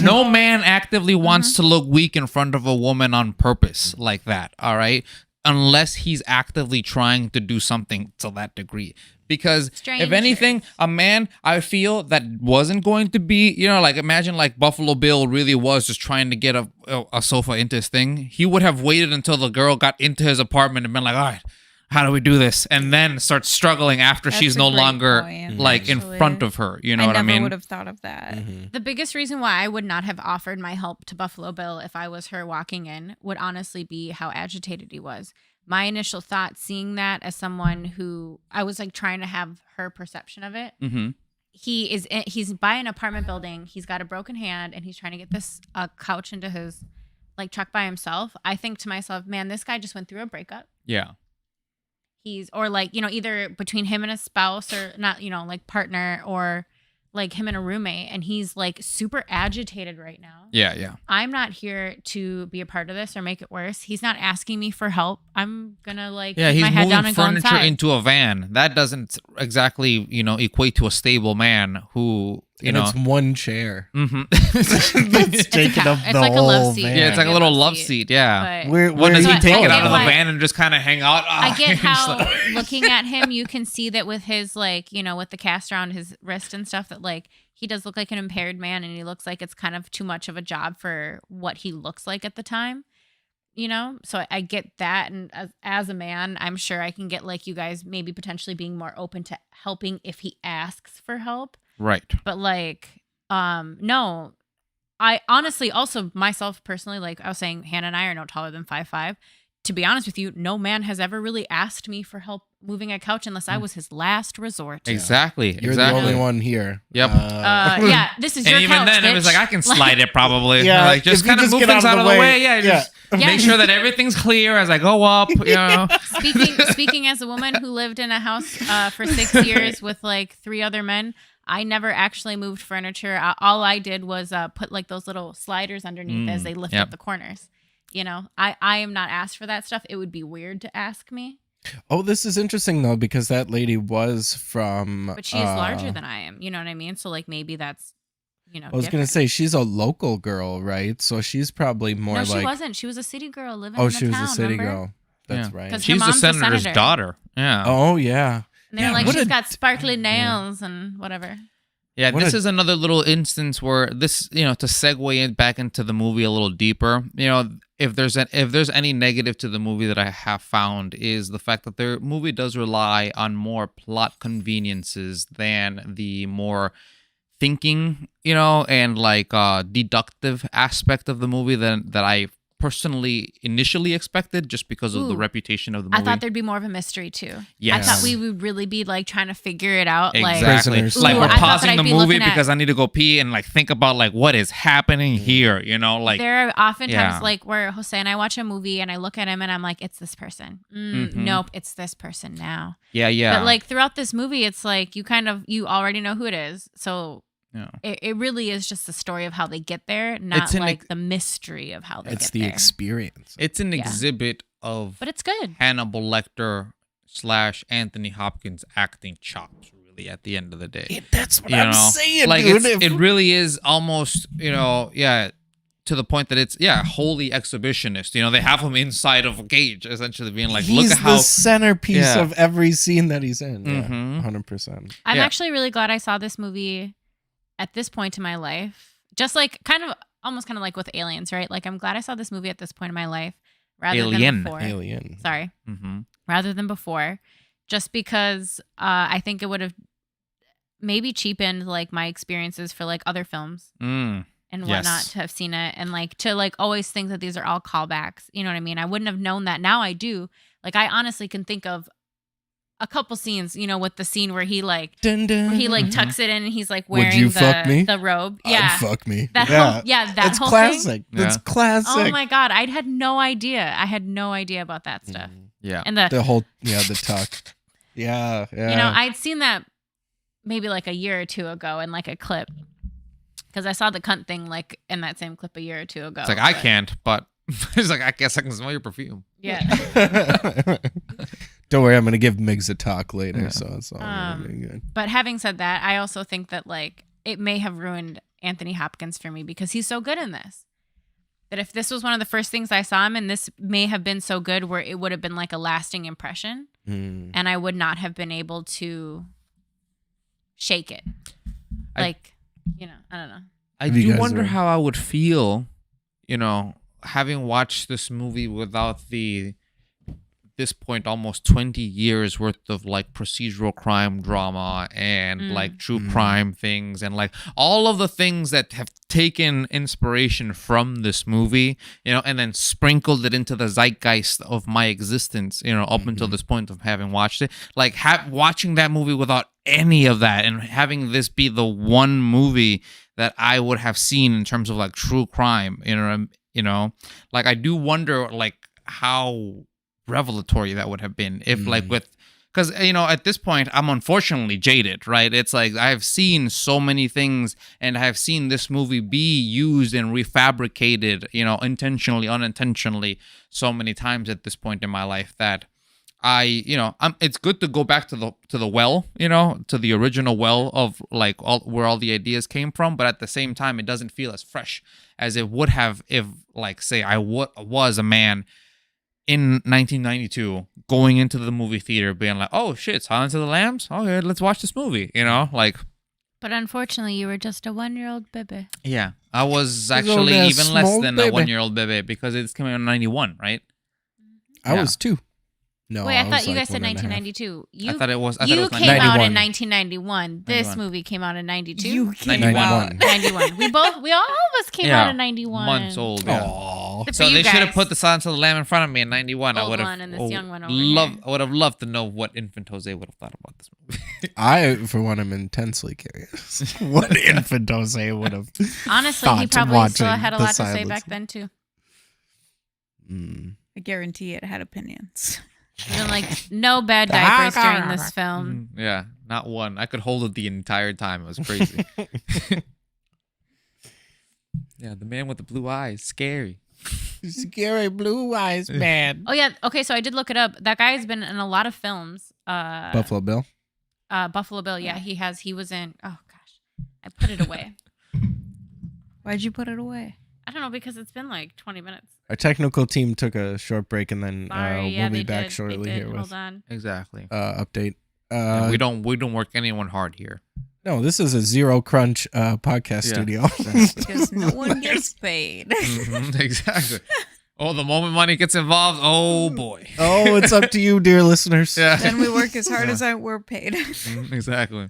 No man actively wants to look weak in front of a woman on purpose like that, all right? Unless he's actively trying to do something to that degree. Because if anything, a man, I feel, that wasn't going to be, you know, like imagine like Buffalo Bill really was just trying to get a sofa into his thing. He would have waited until the girl got into his apartment and been like, all right, how do we do this? And then start struggling after That's she's a no great longer point, like in actually. front of her. You know what I never mean? would have thought of that. The biggest reason why I would not have offered my help to Buffalo Bill if I was her walking in would honestly be how agitated he was. My initial thought, seeing that as someone who I was like trying to have her perception of it. Mm-hmm. He's by an apartment building. He's got a broken hand and he's trying to get this couch into his like truck by himself. I think to myself, man, this guy just went through a breakup. Yeah. Or like, you know, either between him and his spouse or not, you know, like partner, or like him and a roommate, and he's like super agitated right now. Yeah. I'm not here to be a part of this or make it worse. He's not asking me for help. I'm gonna like keep he's my head moving down and go furniture inside. into a van. That doesn't exactly, equate to a stable man who, it's one chair. Mm-hmm. That's taking up It's the like a whole love seat. van. Yeah, it's like a Maybe little love seat. Yeah. But Where Does are he you take it taking out of the why- van and just kind of hang out? I get Just how like- looking at him, you can see that with his like, with the cast around his wrist and stuff, that like he does look like an impaired man, and he looks like it's kind of too much of a job for what he looks like at the time. So I get that, and as a man, I'm sure I can get like you guys maybe potentially being more open to helping if he asks for help. Right. But like, no, I honestly also myself personally, like I was saying, Hannah and I are no taller than 5'5". To be honest with you, no man has ever really asked me for help moving a couch unless I was his last resort. Exactly. You're exactly. the only one here. Yep. Yeah, this is And your even couch, then, it was bitch. like, I can slide it probably. Yeah, Like, just if you kind of just move get things out of the way. Yeah, just Yeah. make sure that everything's clear as I go up. Speaking as a woman who lived in a house for 6 years with like 3 other men, I never actually moved furniture. All I did was put like those little sliders underneath as they lift up the corners. I am not asked for that stuff. It would be weird to ask me. Oh, this is interesting though, because that lady was from. But she is larger than I am. You know what I mean? So like maybe that's, I was different. gonna say she's a local girl, right? So she's probably more No, like. she wasn't. She was a city girl living Oh, in the she was town, a city remember? girl. That's Yeah. right. 'Cause her She's the mom's a senator's senator. daughter. Yeah. Oh yeah. And they're Yeah, like, what she's a- got sparkly nails and whatever. Yeah, What this a- is another little instance where this, to segue in back into the movie a little deeper, if there's any negative to the movie that I have found is the fact that the movie does rely on more plot conveniences than the more thinking, and like deductive aspect of the movie that I personally initially expected, just because of the Ooh. reputation of the movie. I thought there'd be more of a mystery too. Yes. I thought we would really be like trying to figure it out. Like, Exactly. Prisoners. Like Ooh, we're I thought that pausing I'd the be movie looking at- because I need to go pee and like think about like what is happening here, like there are often Yeah. times like where Jose and I watch a movie and I look at him and I'm like, it's this person. Mhm. Nope, it's this person now. yeah. But like throughout this movie, it's like you already know who it is. So Yeah. it really is just the story of how they get there, not It's an like ex- the mystery of how they It's get the there. experience. It's an Yeah. exhibit of But it's good. Hannibal Lecter / Anthony Hopkins acting chops, really, at the end of the day. That's what You I'm know? saying, Like dude. it really is almost, to the point that it's wholly exhibitionist. They have him inside of a cage, essentially being like, he's look at how the centerpiece Yeah. of every scene that he's in. Mhm. Yeah, 100%. I'm Yeah. actually really glad I saw this movie at this point in my life. Just like almost kind of like with Aliens, right? Like I'm glad I saw this movie at this point in my life rather Alien. than before. Alien. Sorry. Mhm. Rather than before, just because I think it would have maybe cheapened like my experiences for like other films Mm. and Yes. whatnot to have seen it and like to like always think that these are all callbacks. You know what I mean? I wouldn't have known that. Now I do. Like I honestly can think of a couple scenes, with the scene where he like Dun, dun. where he like Mhm. tucks it in and he's like Would wearing you the, fuck me? the robe. I'd Yeah. fuck me. That yeah. whole that That's whole classic. thing. That's Yeah. classic. Oh my god, I had no idea. I had no idea about that stuff. Yeah. And The whole, the tuck. Yeah, yeah. I'd seen that maybe like a year or two ago in like a clip. Because I saw the cunt thing like in that same clip a year or two ago. It's like I but- can't, but it's like I guess I can smell your perfume. Yeah. Don't worry, I'm gonna give Migs a talk later, Yeah. so it's all gonna be good. But having said that, I also think that like it may have ruined Anthony Hopkins for me because he's so good in this. That if this was one of the first things I saw him in, this may have been so good where it would have been like a lasting impression Mm. and I would not have been able to shake it. I don't know. I Have you do guys wonder ever- how I would feel, having watched this movie without this point almost 20 years worth of like procedural crime drama and like true crime things and like all of the things that have taken inspiration from this movie, and then sprinkled it into the zeitgeist of my existence, up until this point of having watched it. Like watching that movie without any of that and having this be the one movie that I would have seen in terms of like true crime, like I do wonder like how revelatory that would have been if like because because at this point I'm unfortunately jaded, right? It's like I've seen so many things, and I've seen this movie be used and refabricated, intentionally, unintentionally, so many times at this point in my life that it's good to go back to the well, to the original well of like where all the ideas came from, but at the same time, it doesn't feel as fresh as it would have if, like, say, I was a man in 1992 going into the movie theater being like, oh shit, Silence of the Lambs, okay, let's watch this movie, like. But unfortunately, you were just a 1-year-old baby. Yeah, I was actually even less than a 1-year-old baby because it's coming out in 91, right? I was 2. No, wait, I thought you like guys said 1992. I thought it was. You came 91. out in 1991. This movie came out in 92. You came 91. out. 91. We all of us came out in 91. Months old. Yeah. Aww. Except So for you they should have guys. put the Silence of the Lamb in front of me in 91. I Old would have one and this young one over I would have loved to know what infant Jose would have thought about this movie. I, for one, am intensely curious. What infant Jose would have Honestly, he thought probably still watching had a the lot to say Silence. back then too. I guarantee it had opinions. Even like no bad diapers during this film. Yeah, not one. I could hold it the entire time. It was crazy. Yeah, the man with the blue eyes, scary. Scary blue eyes man. Oh yeah, okay. So I did look it up. That guy has been in a lot of films. Buffalo Bill. Buffalo Bill. Yeah, he has. He was in. Oh gosh, I put it away. Why'd you put it away? I don't know because it's been like 20 minutes. Our technical team took a short break, and then Sorry, yeah, we'll be they back did. shortly They did. here Hold with on. Exactly. update. And we don't work anyone hard here. No, this is a zero crunch podcast studio. Because no one gets paid. Exactly. Oh, the moment money gets involved, oh boy. Oh, it's up to you, dear listeners. Yeah. Then we work as hard as we're paid. Exactly.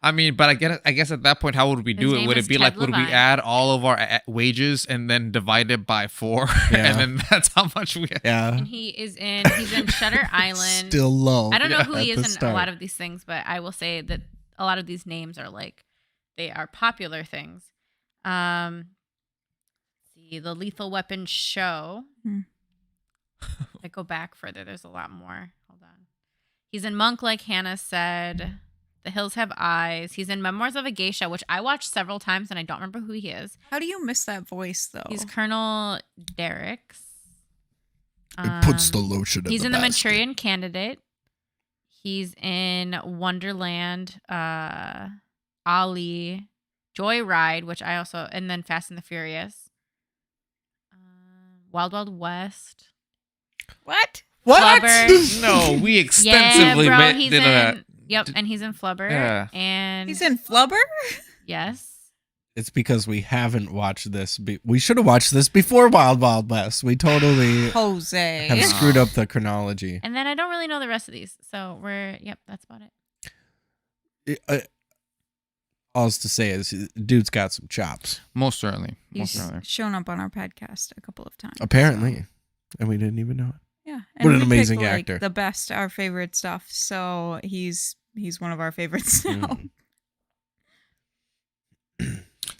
I mean, but I guess at that point, how would we do it? Would it be like, would we add all of our wages and then divide it by 4? Yeah. And then that's how much we have. Yeah. And he's in Shutter Island. Still low. I don't know who he at the is in a start. lot of these things, but I will say that a lot of these names are like, they are popular things. See, the Lethal Weapon show. I go back further. There's a lot more. Hold on. He's in Monk, like Hannah said. The Hills Have Eyes. He's in Memoirs of a Geisha, which I watched several times, and I don't remember who he is. How do you miss that voice, though? He's Colonel Derricks. It puts the lotion in He's the in The basket. Manchurian Candidate. He's in Wonderland, Ali, Joyride, which I also, and then Fast and the Furious, Wild Wild West. What? Flubber. No, we extensively yeah, bro, he's did that. in. Yep, and he's in Flubber. Yeah. And He's in Flubber? yes. It's because we haven't watched this. We should have watched this before Wild Wild West. We totally Jose. have screwed up the chronology. And then I don't really know the rest of these, so that's about it. All to say is, dude's got some chops. Most certainly. Most He's certainly. shown up on our podcast a couple of times. Apparently. And we didn't even know it. Yeah. What an we amazing pick, actor. The best, our favorite stuff. So he's one of our favorites now.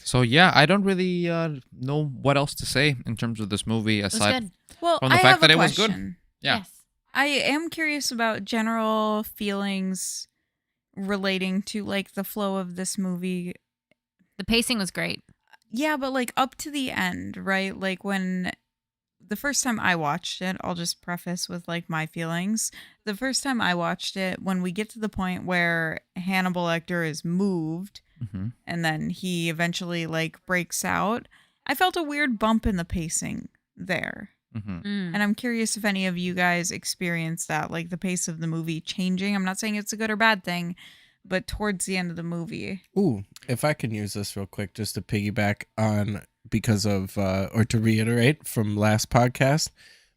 So yeah, I don't really know what else to say in terms of this movie It was aside good. Well, from the I fact have that a it was good. question. Yeah. Yes. I am curious about general feelings relating to like the flow of this movie. The pacing was great. Yeah, but like up to the end, right? Like when the first time I watched it, I'll just preface with like my feelings. The first time I watched it, when we get to the point where Hannibal Lecter is moved and then he eventually like breaks out, I felt a weird bump in the pacing there. And I'm curious if any of you guys experienced that, like the pace of the movie changing. I'm not saying it's a good or bad thing, but towards the end of the movie. Ooh, if I can use this real quick just to piggyback on because of, or to reiterate from last podcast,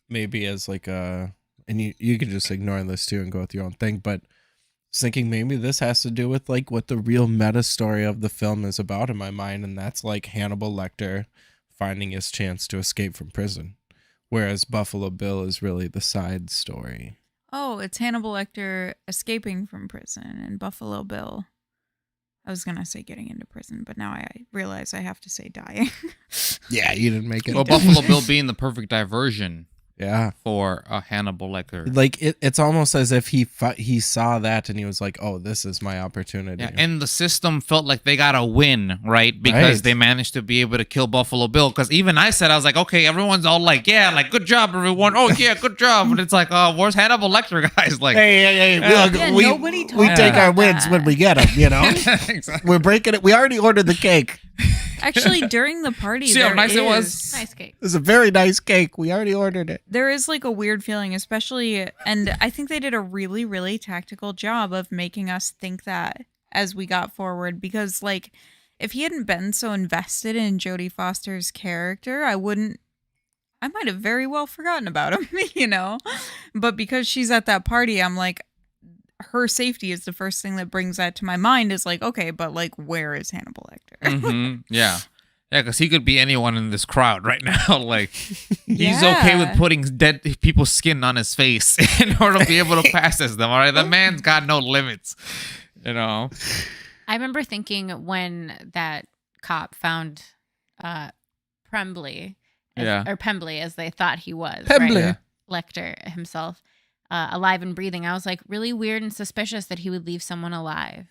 maybe as like a, and you can just ignore this too and go with your own thing, but I was thinking maybe this has to do with like what the real meta story of the film is about in my mind, and that's like Hannibal Lecter finding his chance to escape from prison. Whereas Buffalo Bill is really the side story. Oh, it's Hannibal Lecter escaping from prison and Buffalo Bill. I was going to say getting into prison, but now I realize I have to say dying. Yeah, you didn't make it. Well, Buffalo Bill being the perfect diversion Yeah. for Hannibal Lecter. Like it's almost as if he saw that and he was like, "Oh, this is my opportunity." Yeah, and the system felt like they got a win, right? Because Right. they managed to be able to kill Buffalo Bill. Because even I said, I was like, okay, everyone's all like, yeah, like, good job, everyone. Oh, yeah, good job. And it's like, where's Hannibal Lecter, guys? Like, Hey, Yeah, we nobody talks take our about wins that. when we get them, you know? exactly. We're breaking it. We already ordered the cake. Actually, during the party, See how there nice it was? is- Nice cake. It's a very nice cake. We already ordered it. there is like a weird feeling, especially, and I think they did a really, really tactical job of making us think that as we got forward, because like if he hadn't been so invested in Jodie Foster's character, I might have very well forgotten about him, you know? But because she's at that party, I'm like, her safety is the first thing that brings that to my mind is like, okay, but like, where is Hannibal Lecter? Yeah. Yeah, because he could be anyone in this crowd right now. Like, he's Yeah. okay with putting dead people's skin on his face in order to be able to pass as them. All right, the man's got no limits. You know. I remember thinking when that cop found Pembley, or Pembley as they thought he was, Pembley. right? Lecter himself, alive and breathing. I was like, really weird and suspicious that he would leave someone alive.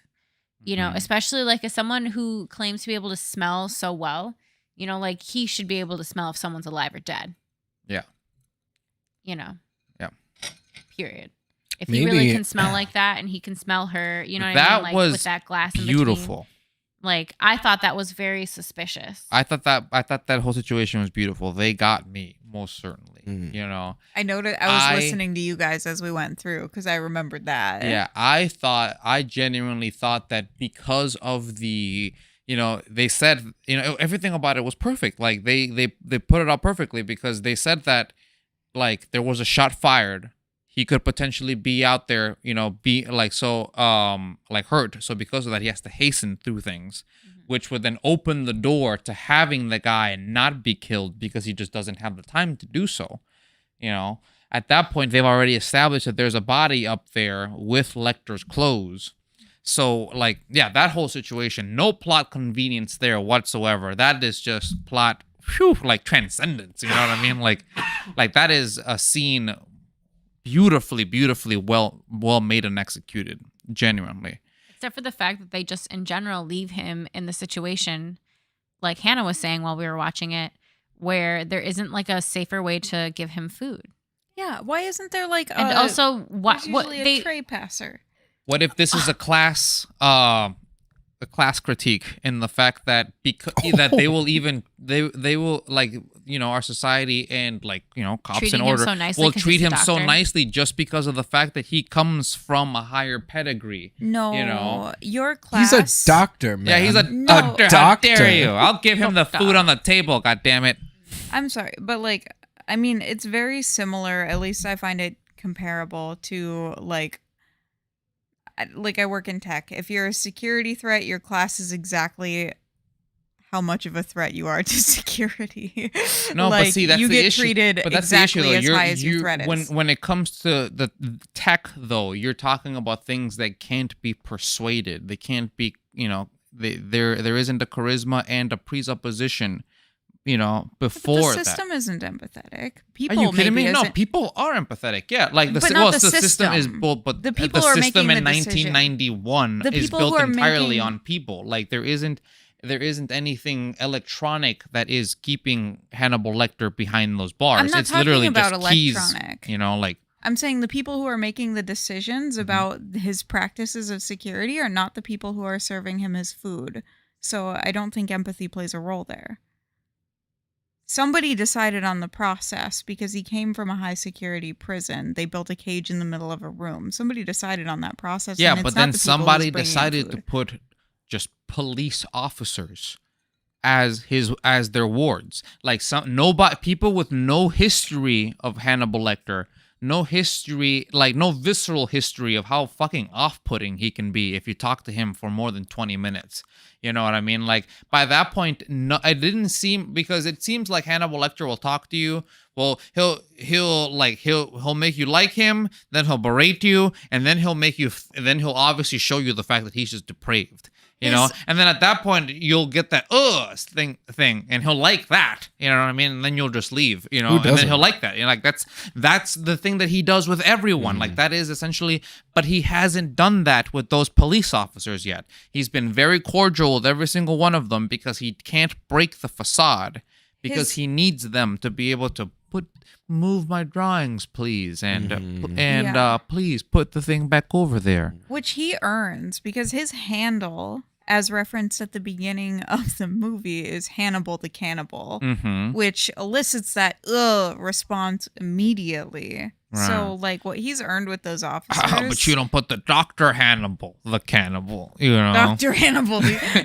You know, especially like as someone who claims to be able to smell so well, you know, like he should be able to smell if someone's alive or dead. Yeah. You know. Yeah. Period. If he really Maybe- can smell like that and he can smell her, you know what That I mean? Like was with that glass in between. beautiful. Like I thought that was very suspicious. I thought that whole situation was beautiful. They got me, most certainly. Mhm. You know. I noted I was listening to you guys as we went through because I remembered that. Yeah, I genuinely thought that because of the, you know, they said, you know, everything about it was perfect. Like they put it out perfectly because they said that like there was a shot fired. He could potentially be out there, you know, be like like hurt. So because of that, he has to hasten through things, which would then open the door to having the guy not be killed because he just doesn't have the time to do so. You know, at that point, they've already established that there's a body up there with Lecter's clothes. So, like, yeah, that whole situation, no plot convenience there whatsoever. That is just plot, like transcendence. You know what I mean? Like that is a scene beautifully well made and executed, genuinely. Except for the fact that they just in general leave him in the situation, like Hannah was saying while we were watching it, where there isn't like a safer way to give him food. Yeah. Why isn't there like And also what usually a they tray passer? What if this is a class critique in the fact that because that they will even they will, like, you know, our society and, like, you know, cops Treating in him order so nicely will 'cause treat he's a him so doctor. nicely just because of the fact that he comes from a higher pedigree. No, You know? your class. He's a doctor, man. Yeah, he's a No. doctor. How Doctor. dare you? I'll give him the food on the table. God damn it! I'm sorry, but like, I mean, it's very similar. At least I find it comparable to like I work in tech. If you're a security threat, your class is exactly how much of a threat you are to security. No, like, but see, that's you the get issue. treated But that's exactly the issue, though. as high as your threat is. When it comes to the tech, though, you're talking about things that can't be persuaded. They can't be, you know, there isn't a charisma and a presupposition, you know, But before the that. system isn't empathetic. Are People you kidding me? maybe No, isn't- people are empathetic. Yeah, like But not the system is system. built, but The people who are system making in the decision. 1991 The is people built who are entirely making- on people. Like there isn't anything electronic that is keeping Hannibal Lecter behind those bars. I'm not It's talking literally about just keys. electronic. You know, like I'm saying the people who are making the decisions Mm-hmm. about his practices of security are not the people who are serving him his food. So I don't think empathy plays a role there. Somebody decided on the process because he came from a high security prison. They built a cage in the middle of a room. Somebody decided on that process. yeah, and it's but not then the people somebody who's bringing him decided to food. put just police officers as their wards. Like people with no history of Hannibal Lecter, no history, like no visceral history of how fucking off-putting he can be if you talk to him for more than 20 minutes. You know what I mean? Like by that point, no, it didn't seem, because it seems like Hannibal Lecter will talk to you. Well, he'll make you like him, then he'll berate you, and then he'll obviously show you the fact that he's just depraved. you know. And then at that point, you'll get that thing, and he'll like that, you know what I mean? And then you'll just leave, you know, and then he'll like that. You know, like that's the thing that he does with everyone. Like that is essentially, but he hasn't done that with those police officers yet. He's been very cordial with every single one of them because he can't break the facade, because he needs them to be able to move my drawings, please, and please put the thing back over there, which he earns, because his handle, as referenced at the beginning of the movie, is Hannibal the Cannibal, which elicits that response immediately. Right. So, like, what he's earned with those officers. But you don't put the Dr. Hannibal the Cannibal, you know. Dr. Hannibal,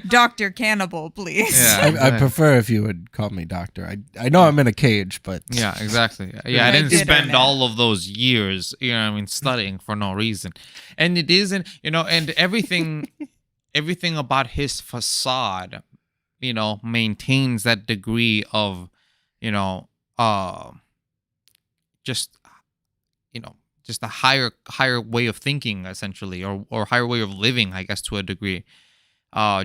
Dr. Cannibal, please. Yeah, I prefer if you would call me doctor. I know I'm in a cage, but. Yeah, exactly. Yeah, I didn't spend all of those years, you know what I mean, studying for no reason. And it isn't, you know, and everything about his facade, you know, maintains that degree of, you know, just a higher way of thinking, essentially, or higher way of living, I guess, to a degree.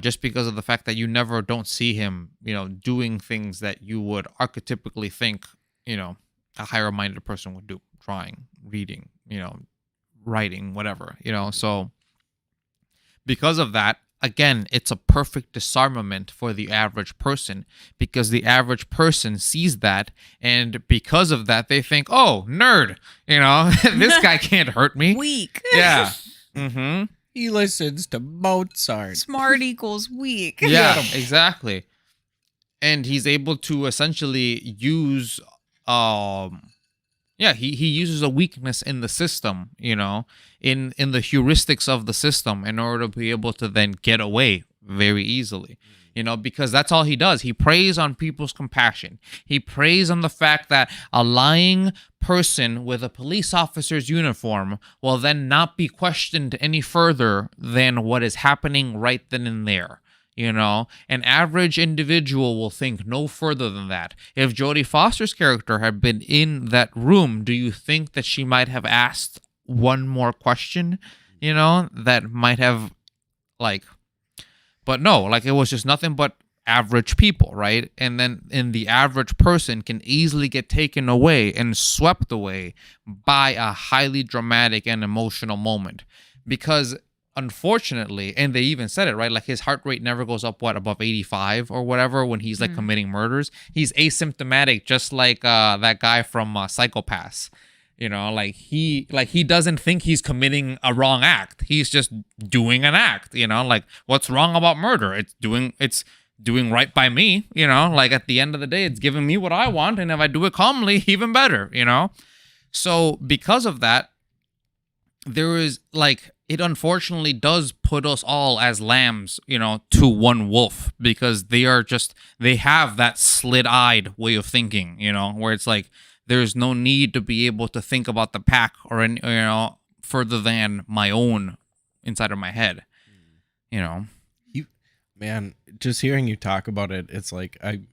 Just because of the fact that you don't see him, you know, doing things that you would archetypically think, you know, a higher minded person would do, drawing, reading, you know, writing, whatever, you know. So because of that, again, it's a perfect disarmament for the average person, because the average person sees that, and because of that, they think, "Oh, nerd, you know, this guy can't hurt me." Weak. Yeah. He listens to Mozart. Smart equals weak. Yeah, exactly. And he's able to essentially use, he uses a weakness in the system, you know, in the heuristics of the system, in order to be able to then get away very easily, you know, because that's all he does. He preys on people's compassion. He preys on the fact that a lying person with a police officer's uniform will then not be questioned any further than what is happening right then and there. You know, an average individual will think no further than that. If Jodie Foster's character had been in that room, do you think that she might have asked one more question, you know, that might have, like, but no, like, it was just nothing but average people, right? And the average person can easily get taken away and swept away by a highly dramatic and emotional moment, because unfortunately, and they even said it, right, like, his heart rate never goes up above 85 or whatever when he's like committing murders. He's asymptomatic, just like that guy from Psychopaths. You know, like he doesn't think he's committing a wrong act. He's just doing an act, you know, like, what's wrong about murder? It's doing right by me, you know, like, at the end of the day, it's giving me what I want, and if I do it calmly, even better, you know. So because of that, there is, like, it unfortunately does put us all as lambs, you know, to one wolf, because they have that slit-eyed way of thinking, you know, where it's like, there's no need to be able to think about the pack or any, you know, further than my own inside of my head, you know. Man, just hearing you talk about it, it's like, and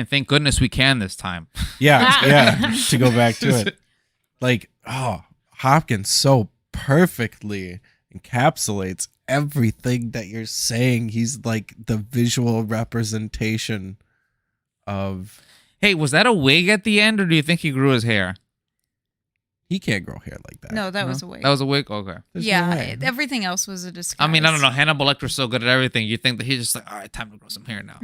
thank goodness we can this time. Yeah, to go back to it. Like, Hopkins so perfectly encapsulates everything that you're saying. He's like the visual representation of... Hey, was that a wig at the end, or do you think he grew his hair? He can't grow hair like that. No, that was a wig. That was a wig? Okay. There's everything else was a disguise. I mean, I don't know. Hannibal Lecter's so good at everything. You think that he's just like, all right, time to grow some hair now.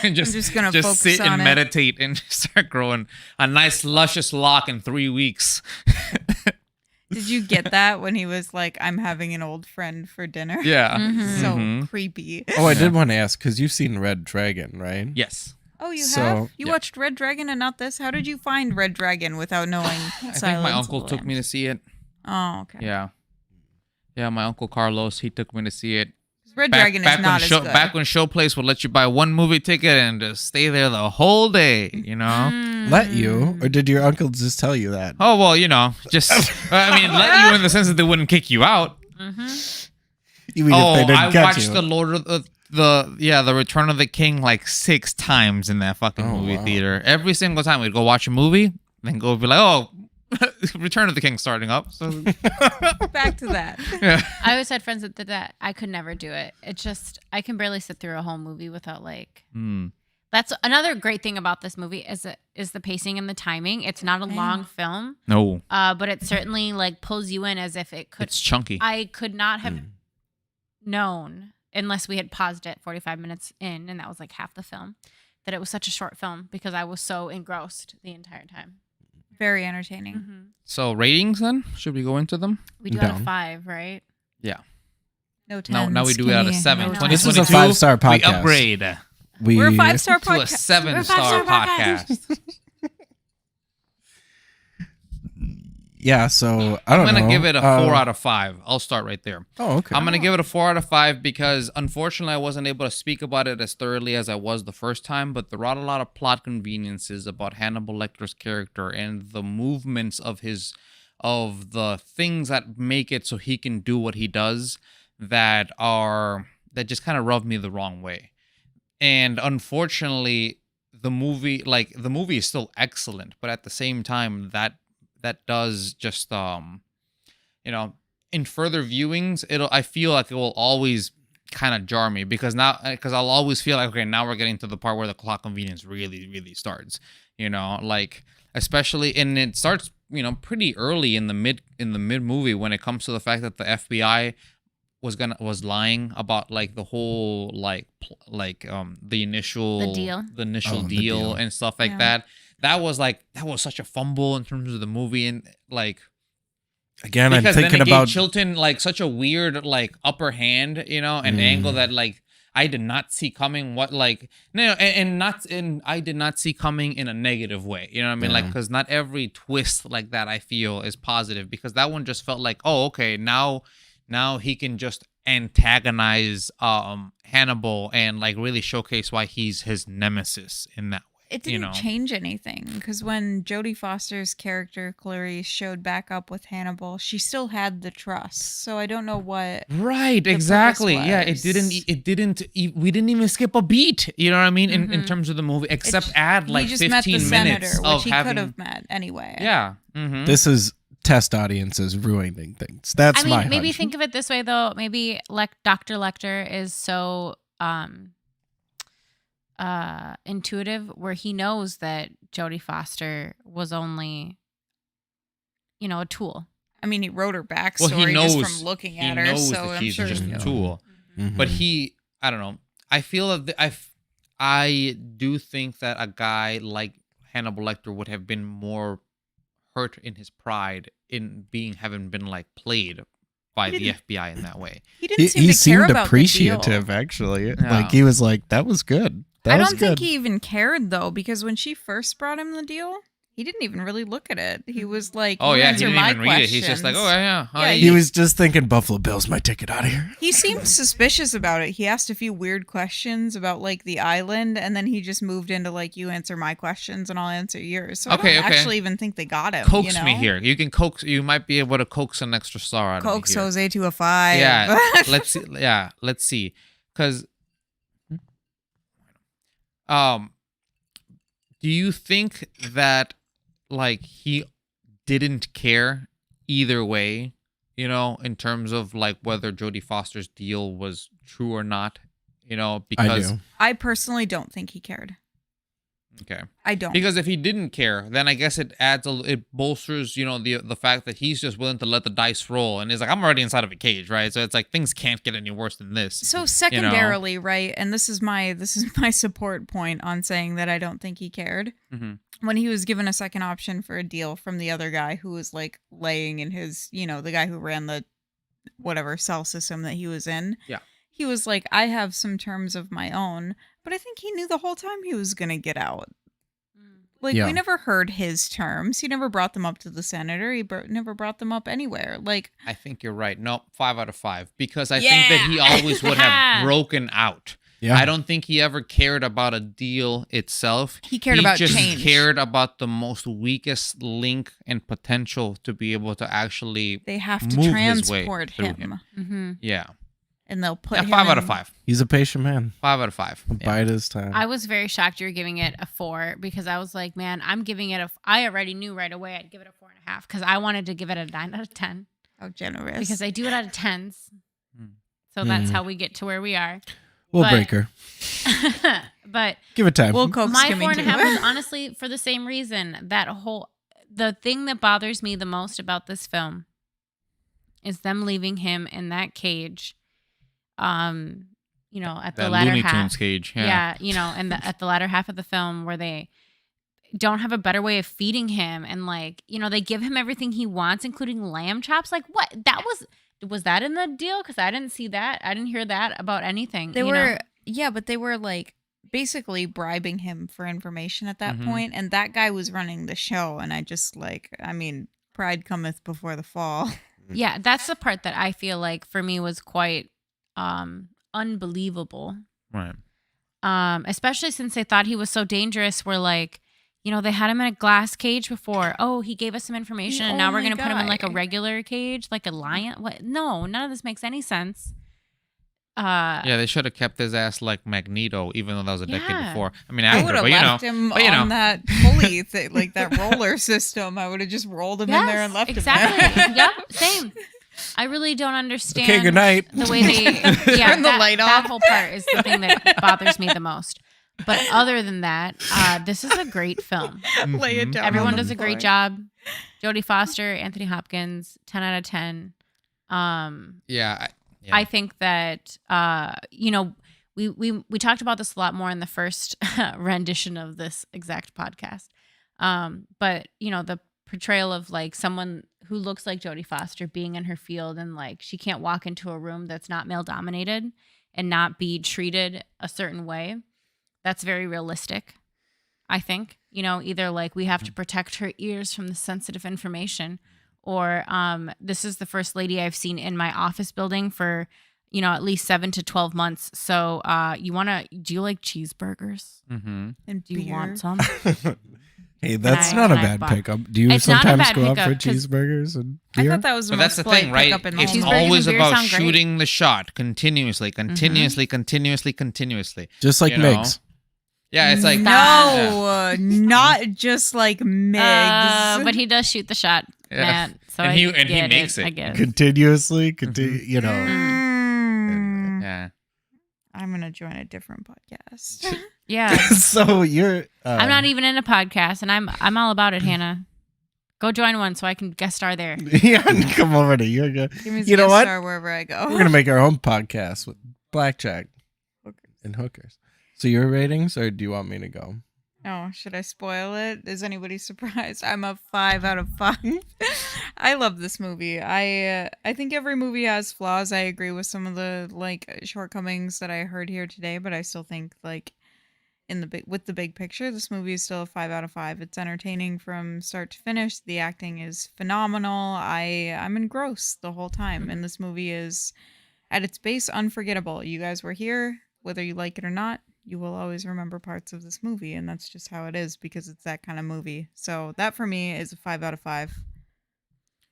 And just gonna focus sit on and it. meditate and start growing a nice, luscious lock in 3 weeks. Did you get that when he was like, I'm having an old friend for dinner? Yeah. So creepy. Oh, I did want to ask, because you've seen Red Dragon, right? Yes. Oh, you have? You watched Red Dragon and not this? How did you find Red Dragon without knowing I think my uncle took me to see it. Oh, okay. Yeah. Yeah, my uncle Carlos, he took me to see it. Red Dragon is not as good. Back when Showplace would let you buy one movie ticket and just stay there the whole day, you know? Let you? Or did your uncle just tell you that? Oh, well, you know, just, I mean, let you in the sense that they wouldn't kick you out. You mean if they didn't I catch watched you? the Lord of the Return of the King like 6 times in that fucking movie theater. Every single time we'd go watch a movie, then go be like, oh, Return of the King starting up. So Back to that. yeah. I always had friends that did that. I could never do it. It just I can barely sit through a whole movie without like. That's another great thing about this movie is the pacing and the timing. It's not a long film. No. But it certainly like pulls you in as if it could. It's chunky. I could not have known unless we had paused it 45 minutes in, and that was like half the film, that it was such a short film because I was so engrossed the entire time. Very entertaining. So ratings then? Should we go into them? We do out of 5, right? Yeah. No No, 10s. now we do it out of 7. No. 2022, This is a 5-star we podcast. upgrade We're a 5-star to a podcast. 7-star podcast. Yeah, so I don't know. I'm going to give it a 4 out of 5. I'll start right there. Oh, okay. I'm going to give it a 4 out of 5 because unfortunately I wasn't able to speak about it as thoroughly as I was the first time, but there are a lot of plot conveniences about Hannibal Lecter's character and the movements of the things that make it so he can do what he does that just kind of rub me the wrong way. And unfortunately, the movie is still excellent, but at the same time that does just in further viewings I feel like it will always kind of jar me because I'll always feel like, okay, now we're getting to the part where the plot convenience really really starts, like especially, and it starts pretty early in the mid movie when it comes to the fact that the FBI was lying about like the whole the initial deal and stuff like that. That was such a fumble in terms of the movie, and like again, I'm because thinking then it about gave Chilton like such a weird like upper hand, an angle that like I did not see coming. I did not see coming in a negative way. You know what I mean? Like, because not every twist like that I feel is positive, because that one just felt like, oh, okay, now he can just antagonize Hannibal and like really showcase why he's his nemesis in that way. It didn't change anything because when Jodie Foster's character Clarice showed back up with Hannibal, she still had the trust. So I don't know what. Right, the exactly. purpose Yeah, was. we didn't even skip a beat. You know what I mean? In terms of the movie, except add like he just 15 met the minutes senator, of which he having. could have met anyway. Yeah. Mm-hmm. this is test audiences ruining things. That's my maybe hunch. think of it this way though. Maybe Dr. Lecter is so intuitive where he knows that Jodie Foster was only a tool. I mean, he wrote her backstory just from looking at her, knows so that I'm she's sure just he a knew. tool. Mhm. But I don't know. I feel that I do think that a guy like Hannibal Lecter would have been more hurt in his pride in having been like played by the FBI in that way. He didn't seem He to care seemed about appreciative, the deal. actually. Yeah. Like he was like, "That was good." That I was don't good. think he even cared though, because when she first brought him the deal, he didn't even really look at it. He was like, Oh "You yeah, he answer didn't my even read it. He's just like, oh yeah. Yeah, He was just thinking Buffalo Bill's my ticket out of here. He seemed suspicious about it. He asked a few weird questions about like the island, and then he just moved into like, you answer my questions and I'll answer yours. So I Okay, don't okay. actually even think they got him. Coax you know? me here. You might be able to coax an extra star out Coax of me here. Jose to a 5. Yeah, let's see. Yeah, let's see. Because, do you think that like he didn't care either way? In terms of like whether Jodie Foster's deal was true or not. Because I do. I personally don't think he cared. okay. I don't. Because if he didn't care, then I guess it bolsters, the fact that he's just willing to let the dice roll, and he's like, I'm already inside of a cage, right? So it's like things can't get any worse than this. So secondarily, right, and this is my support point on saying that I don't think he cared. Mm-hmm. When he was given a second option for a deal from the other guy who was like laying in his, the guy who ran the whatever cell system that he was in. Yeah. He was like, I have some terms of my own, but I think he knew the whole time he was going to get out. Like, Yeah. we never heard his terms. He never brought them up to the senator. He never brought them up anywhere. Like, I think you're right. No, 5 out of 5. Because I think that he always would have broken out. Yeah. I don't think he ever cared about a deal itself. he cared about just change. cared about the most weakest link and potential to be able to actually They have to move his way transport through him. Mm-hmm. Yeah. and they'll put Yeah, him 5 out in- of 5. He's a patient man. 5 out of 5. Yeah. Bide his time. I was very shocked you were giving it a 4 because I was like, man, I'm giving it I already knew right away I'd give it a 4.5 because I wanted to give it a 9 out of 10 How generous. because I do it out of 10s. So that's how we get to where we are. We'll but- break her. But Give it time. we'll coax my Kimmy 4.5 to was honestly for the same reason. The thing that bothers me the most about this film is them leaving him in that cage. At the That latter Looney half. Tunes cage. Yeah. And at the latter half of the film where they don't have a better way of feeding him and they give him everything he wants, including lamb chops. Like what? That was that in the deal? Because I didn't see that. I didn't hear that about anything. They were, yeah, but they were like basically bribing him for information at that point, and that guy was running the show, and I just pride cometh before the fall. Yeah, that's the part that I feel like for me was quite unbelievable. Right. Especially since they thought he was so dangerous. Where they had him in a glass cage before. Oh, he gave us some information, and now we're gonna put him in like a regular cage, like a lion. What? No, none of this makes any sense. Yeah, they should have kept his ass like Magneto, even though that was a decade before. I mean, I would after, have but left him on that pulley, like that roller system. I would have just rolled him in there and left him there. Yep, same. I really don't understand. Okay, good night. The way they Turn the light that off. whole part is the thing that bothers me the most. But other than that, this is a great film. Lay it down. Everyone on the does a great floor. job. Jodie Foster, Anthony Hopkins, 10 out of 10. I think that we talked about this a lot more in the first rendition of this exact podcast. But the portrayal of like someone who looks like Jodie Foster being in her field and like she can't walk into a room that's not male dominated and not be treated a certain way. That's very realistic. I think, either like we have to protect her ears from the sensitive information, or this is the first lady I've seen in my office building for, at least 7 to 12 months. So do you like cheeseburgers? Mm-hmm. And Do you beer. want some? Hey, that's I- not a and I bad bought- pickup. Do you It's not a sometimes bad go out for pickup, 'cause- cheeseburgers and I beer? thought that was the But that's most the thing, polite right? pickup in the It's whole Cheeseburgers and always beer about sound great. shooting the shot continuously. Just like you know? Migs. Yeah, it's like no, not just like Migs. But he does shoot the shot, Yeah. Matt. So And I he get makes it. I guess. Continuously, you know. Mm. yeah. I'm gonna join a different podcast. Yeah. So you're. I'm not even in a podcast, and I'm all about it, Hannah. Go join one so I can guest star there. Yeah, come over to you. Give me You know what? Star wherever I go. We're gonna make our own podcast with blackjack and hookers. So your ratings, or do you want me to go? Oh, should I spoil it? Is anybody surprised? I'm a 5 out of 5. I love this movie. I think every movie has flaws. I agree with some of the shortcomings that I heard here today, but I still think with the big picture, this movie is still a 5 out of 5. It's entertaining from start to finish. The acting is phenomenal. I'm engrossed the whole time, and this movie is at its base unforgettable. You guys were here, whether you like it or not. You will always remember parts of this movie, and that's just how it is because it's that kind of movie. So that for me is a 5 out of 5.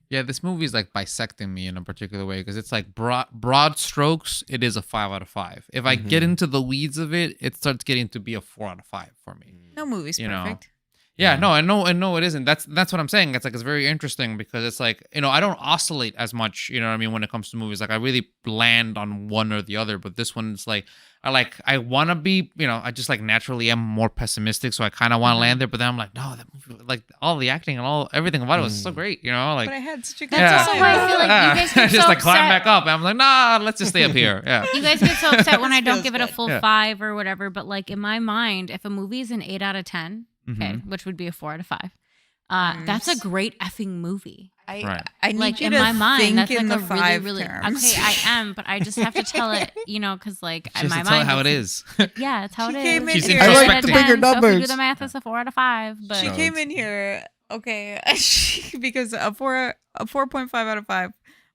Yeah, this movie is like bisecting me in a particular way because it's like broad strokes. It is a 5 out of 5. If I get into the weeds of it, it starts getting to be a 4 out of 5 for me. No movie's You know. perfect. Yeah, no, I know it isn't. That's what I'm saying. It's like it's very interesting because it's like, I don't oscillate as much, you know what I mean, when it comes to movies. Like I really land on one or the other, but this one's like I want to be, I just like naturally am more pessimistic, so I kind of want to land there, but then I'm like, no, that movie, like all the acting and everything about it was so great, like But I had such a good That's time. also why I feel like you guys get just so like climb upset. back up. And I'm like, nah, let's just stay up here. Yeah. You guys get so upset when I don't Feels give it a good. full Yeah. 5 or whatever, but like in my mind, if a movie is an 8 out of 10, okay, which would be a 4 out of 5, that's a great effing movie. Right. I need Like you in to my mind, think that's in like the a really, 5 really terms. okay. I am, but I just have to tell it, because like in Just my to tell mind, how it it's- is. Yeah, it's how She it came is. in She's here. It's I an like 8 the out of bigger 10, so if we do numbers. the math, it's a 4 out of 5. But She came in here, okay, because a 4.5 out of 5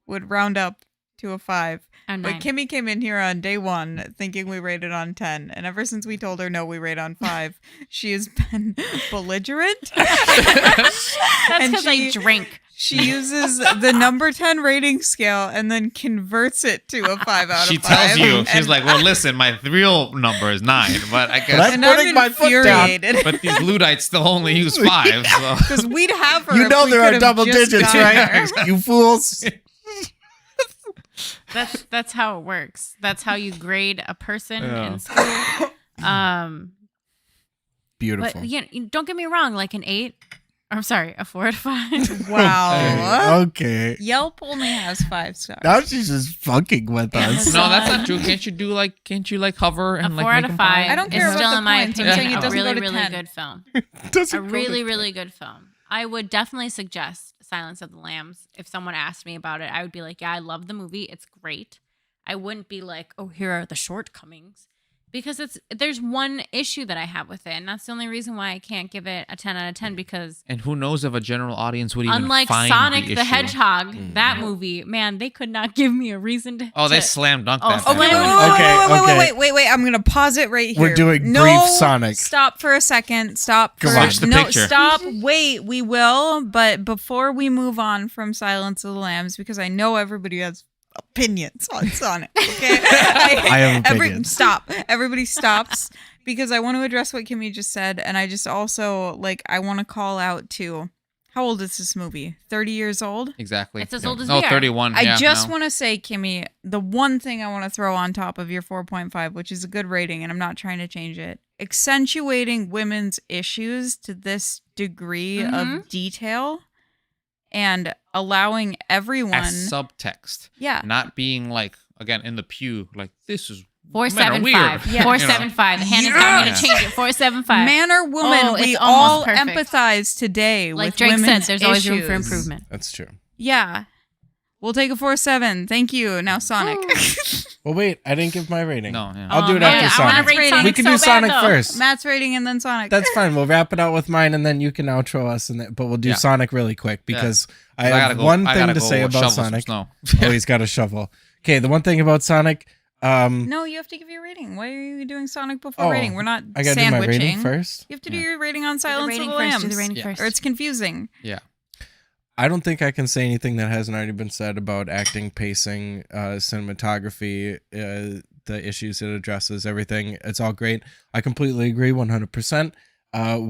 would round up to a 5. oh, But 9. Kimmy came in here on day 1 thinking we rated on 10. And ever since we told her no, we rate on 5, she has been belligerent. That's and because I she- drink. She uses the number 10 rating scale and then converts it to a 5 out She of 5. tells you, she's And- like, well, listen, my real number is 9, but I guess, and I'm putting my foot down. infuriated. but these Luddites still only use 5. So. Because we'd have her. You if know we there could are have double just digits, gotten right? her. You fools. That's how it works. That's how you grade a person Yeah. in school. Beautiful. But don't get me wrong. Like an 8. I'm sorry, a 4 out of 5. Wow. Okay. Yelp only has 5 stars. Now she's just fucking with us. No, that's not true. Can't you hover A and 4 like out make of them 5. I don't care It's about still, the in my points. I'm opinion, saying it a doesn't really, go to really 10. good film. Doesn't A go to really, 10. really good film. I would definitely suggest Silence of the Lambs. If someone asked me about it, I would be like, yeah, I love the movie. It's great. I wouldn't be like, oh, here are the shortcomings. Because there's one issue that I have with it, and that's the only reason why I can't give it a 10 out of 10 because And who knows if a general audience would even unlike find Sonic the the issue. Hedgehog, that movie, man, they could not give me a reason to. Oh, they to- slam dunked Oh, that. okay, bad boy. Okay. Wait. I'm going to pause it right here. We're doing no, brief Sonic. Stop for a second. Stop. Come for, on. Watch the no, picture. stop. Wait, we will. But before we move on from Silence of the Lambs, because I know everybody has opinions on Sonic. Okay, I have opinions. Stop. Everybody stops because I want to address what Kimmy just said, and I just also I want to call out to how old is this movie? 30 years old. Exactly. It's as old as no, we are. 31. I yeah, just no. want to say, Kimmy, the one thing I want to throw on top of your 4.5, which is a good rating, and I'm not trying to change it, accentuating women's issues to this degree of detail and allowing everyone. As subtext. Yeah. Not being like, again, in the pew, like, this is men are 475. weird. Yeah. 475. Hannah's got me Yes. to change it. 475. Man or woman, Oh, we it's all almost perfect. empathize today Like with Drake said, women's there's always room for issues. improvement. That's true. Yeah. We'll take a 4.7. Thank you. Now Sonic. Well, wait. I didn't give my rating. No, yeah. I'll do it man, after I wanna Sonic. rate Sonic We can so do bad, Sonic though. first. Matt's rating and then Sonic. That's fine. We'll wrap it out with mine, and then you can outro us. But we'll do Yeah. Sonic really quick because I gotta have go- one I thing gotta to go say shovel about some Sonic. snow. Oh, he's got a shovel. Okay, the one thing about Sonic. No, you have to give your rating. Why are you doing Sonic before Oh, rating? We're not I gotta do my sandwiching. rating first. You have to do your rating on Silence rating of the first, Lambs. do the rating Yeah. first. Or it's confusing. Yeah. I don't think I can say anything that hasn't already been said about acting, pacing, cinematography, the issues it addresses, everything. It's all great. I completely agree 100%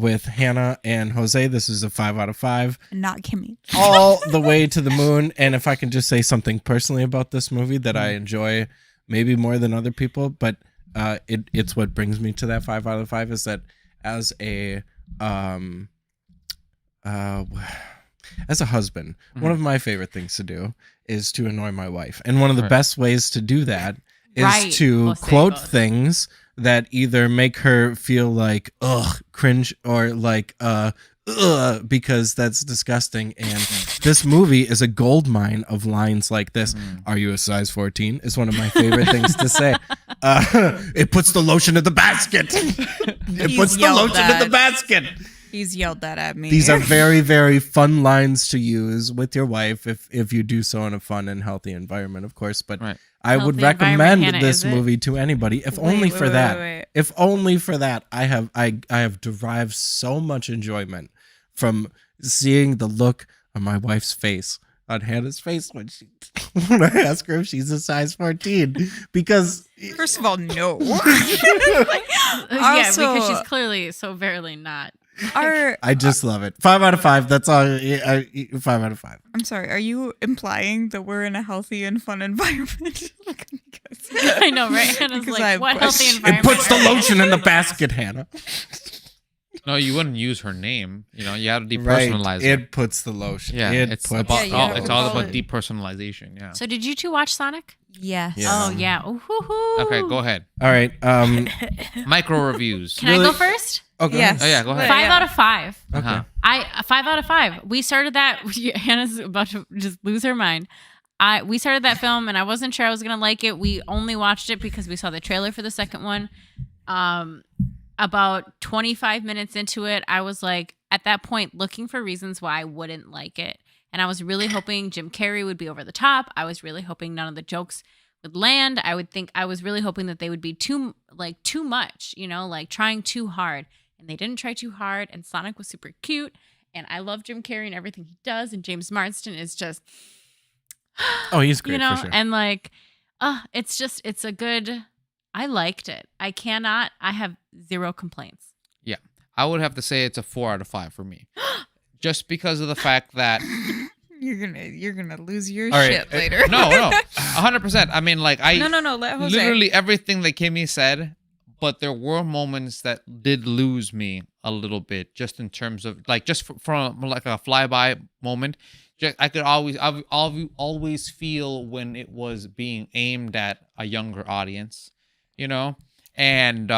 with Hannah and Jose. This is a 5 out of 5. Not Kimmy. All the way to the moon. And if I can just say something personally about this movie that I enjoy maybe more than other people, but it's what brings me to that 5 out of 5 is that as a husband, one of my favorite things to do is to annoy my wife. And one of the Right. best ways to do that is Right. to We'll say quote both. things that either make her feel like, ugh, cringe, or like, because that's disgusting. And this movie is a gold mine of lines like this. Are you a size 14? Is one of my favorite things to say. It puts the lotion in the basket. It He's puts the yelled lotion in the that. basket. He's yelled that at me. These are very, very fun lines to use with your wife if you do so in a fun and healthy environment, of course. But Right. I would Healthy environment, recommend Hannah, this is it? movie to anybody, if Wait, only wait, for wait, that. wait. If only for that, I have derived so much enjoyment from seeing the look on my wife's face, on Hannah's face when I ask her if she's a size 14, because First of all, no. Yeah, because Also- she's clearly so very not. I just love it. 5 out of 5. That's all. 5 out of 5. I'm sorry. Are you implying that we're in a healthy and fun environment? I know, right? Hannah's Because like, I have what healthy questions. It environment? puts the are we in? lotion in the basket, Hannah. No, you wouldn't use her name. You know, you have to depersonalize Right. it. It puts the lotion. Yeah, It it's puts about Yeah, you all, have it's to all call about it- depersonalization. Yeah. So did you two watch Sonic? Yes. Yeah. Oh yeah. Ooh, hoo, hoo. Okay, go ahead. All right. Micro reviews. Can I go first? Okay. Yes. Oh, yeah, go ahead. 5 out of 5. Okay. Uh-huh. I 5 out of 5. We started that. Hannah's about to just lose her mind. We started that film and I wasn't sure I was gonna like it. We only watched it because we saw the trailer for the second one. About 25 minutes into it, I was like, at that point, looking for reasons why I wouldn't like it. And I was really hoping Jim Carrey would be over the top. I was really hoping none of the jokes would land. I was really hoping that they would be too much, like trying too hard. And they didn't try too hard. And Sonic was super cute. And I love Jim Carrey and everything he does. And James Marsden is just, Oh, he's great, you know, for sure. and like, it's a good, I liked it. I have zero complaints. Yeah, I would have to say it's a 4 out of 5 for me, just because of the fact that You're gonna lose your All right, shit later. no, 100%. I mean, like no. Let Jose. literally everything that Kimmy said, but there were moments that did lose me a little bit, just in terms of like just from like a flyby moment. I could always feel when it was being aimed at a younger audience, you know, and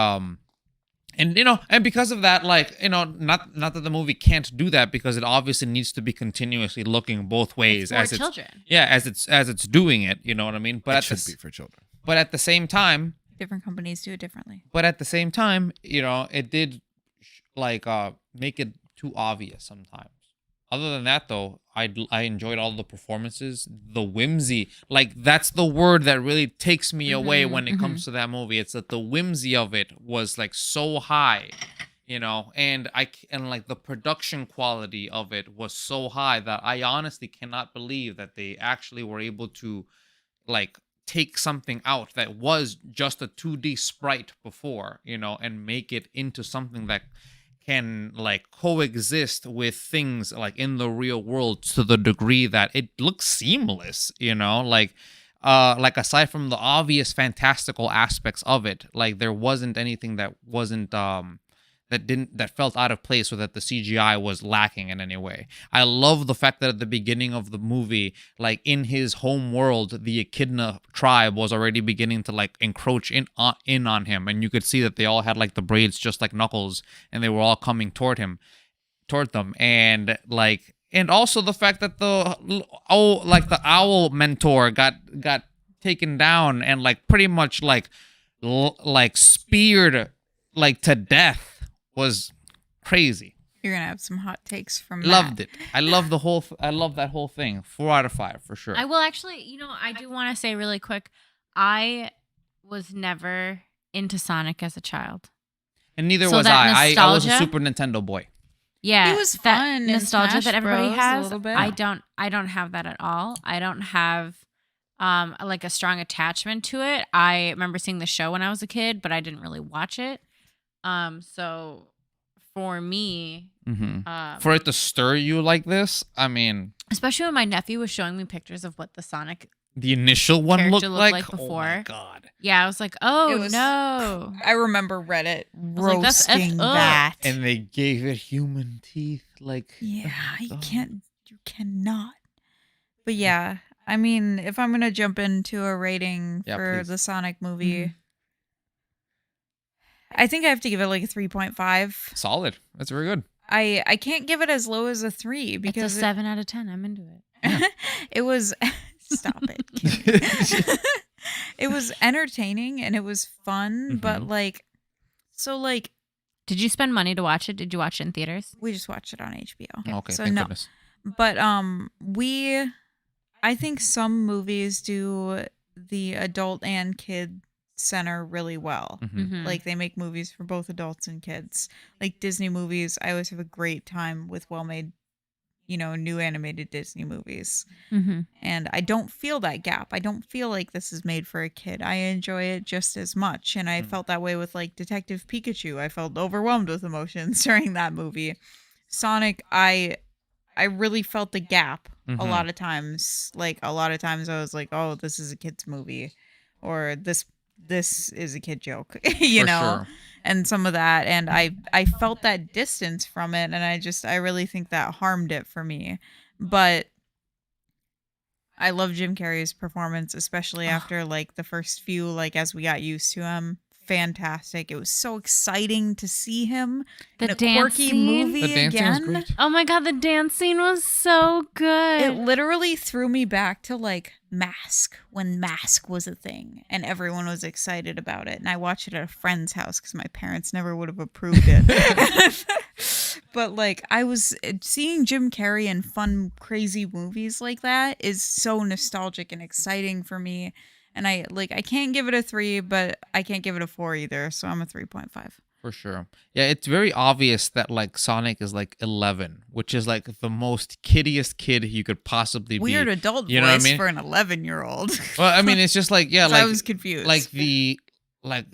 you know, and because of that, like, you know, not that the movie can't do that, because it obviously needs to be continuously looking both ways It's for children. as it's doing it, you know what I mean? But It should be for children. But at the same time, Different companies do it differently. you know, it did make it too obvious sometimes. Other than that, though, I enjoyed all the performances, the whimsy. Like, that's the word that really takes me away when it comes to that movie. It's that the whimsy of it was like so high, you know, and like the production quality of it was so high that I honestly cannot believe that they actually were able to like take something out that was just a 2D sprite before, you know, and make it into something that can like coexist with things like in the real world to the degree that it looks seamless, you know, like aside from the obvious fantastical aspects of it, like there wasn't anything that wasn't that felt out of place, or that the CGI was lacking in any way. I love the fact that at the beginning of the movie, like in his home world, the Echidna tribe was already beginning to like encroach in on him, and you could see that they all had like the braids just like Knuckles, and they were all coming toward them, and like, and also the fact that the owl mentor got taken down and like pretty much like speared like to death was crazy. You're gonna have some hot takes from that. Loved it. I love that whole thing. 4 out of 5 for sure. I will actually, you know, I do want to say really quick, I was never into Sonic as a child. And neither So was that I. I was a nostalgia- Super Nintendo boy. Yeah, It was that fun in nostalgia Smash that everybody Bros. A has. little bit. I don't have that at all. I don't have like a strong attachment to it. I remember seeing the show when I was a kid, but I didn't really watch it. So for me, For it to stir you like this, I mean, especially when my nephew was showing me pictures of what the Sonic the initial one character looked looked like before. Oh my god! Yeah, I was like, oh It was- no. I remember Reddit was like, that's roasting effed up. that. And they gave it human teeth, like Yeah, you God. you cannot. But yeah, I mean, if I'm gonna jump into a rating Yeah, for please. the Sonic movie, Mhm. I think I have to give it like a 3.5. Solid. That's very good. I can't give it as low as a 3 It's because a 7 out of 10. I'm into it. it was stop it. Kate. It was entertaining and it was fun, but like Did you spend money to watch it? Did you watch it in theaters? we just watched it on HBO. Okay, So thank no. goodness. But I think some movies do the adult and kid center really well. Mhm. Like they make movies for both adults and kids. Like Disney movies, I always have a great time with well-made, new animated Disney movies. Mhm. And I don't feel that gap. I don't feel like this is made for a kid. I enjoy it just as much. And I felt that way with like Detective Pikachu. I felt overwhelmed with emotions during that movie. Sonic, I really felt the gap a lot of times. Like a lot of times I was like, oh, this is a kid's movie, or this is a kid joke, For sure. and some of that. And I felt that distance from it. And I really think that harmed it for me. But I love Jim Carrey's performance, especially after like the first few, like as we got used to him. Fantastic. It was so exciting to see him The in a dance quirky scene? movie The dancing was again. great. Oh my god, the dance scene was so good. It literally threw me back to like Mask, when Mask was a thing and everyone was excited about it. And I watched it at a friend's house because my parents never would have approved it. But like I was seeing Jim Carrey in fun, crazy movies like that is so nostalgic and exciting for me. And I can't give it a 3, but I can't give it a 4 either. So I'm a 3.5. For sure. Yeah, it's very obvious that like Sonic is like 11, which is like the most kiddiest kid you could possibly Weird be. adult You know what I voice mean? for an 11-year-old. Well, I mean, it's just like, yeah, like I was confused. like the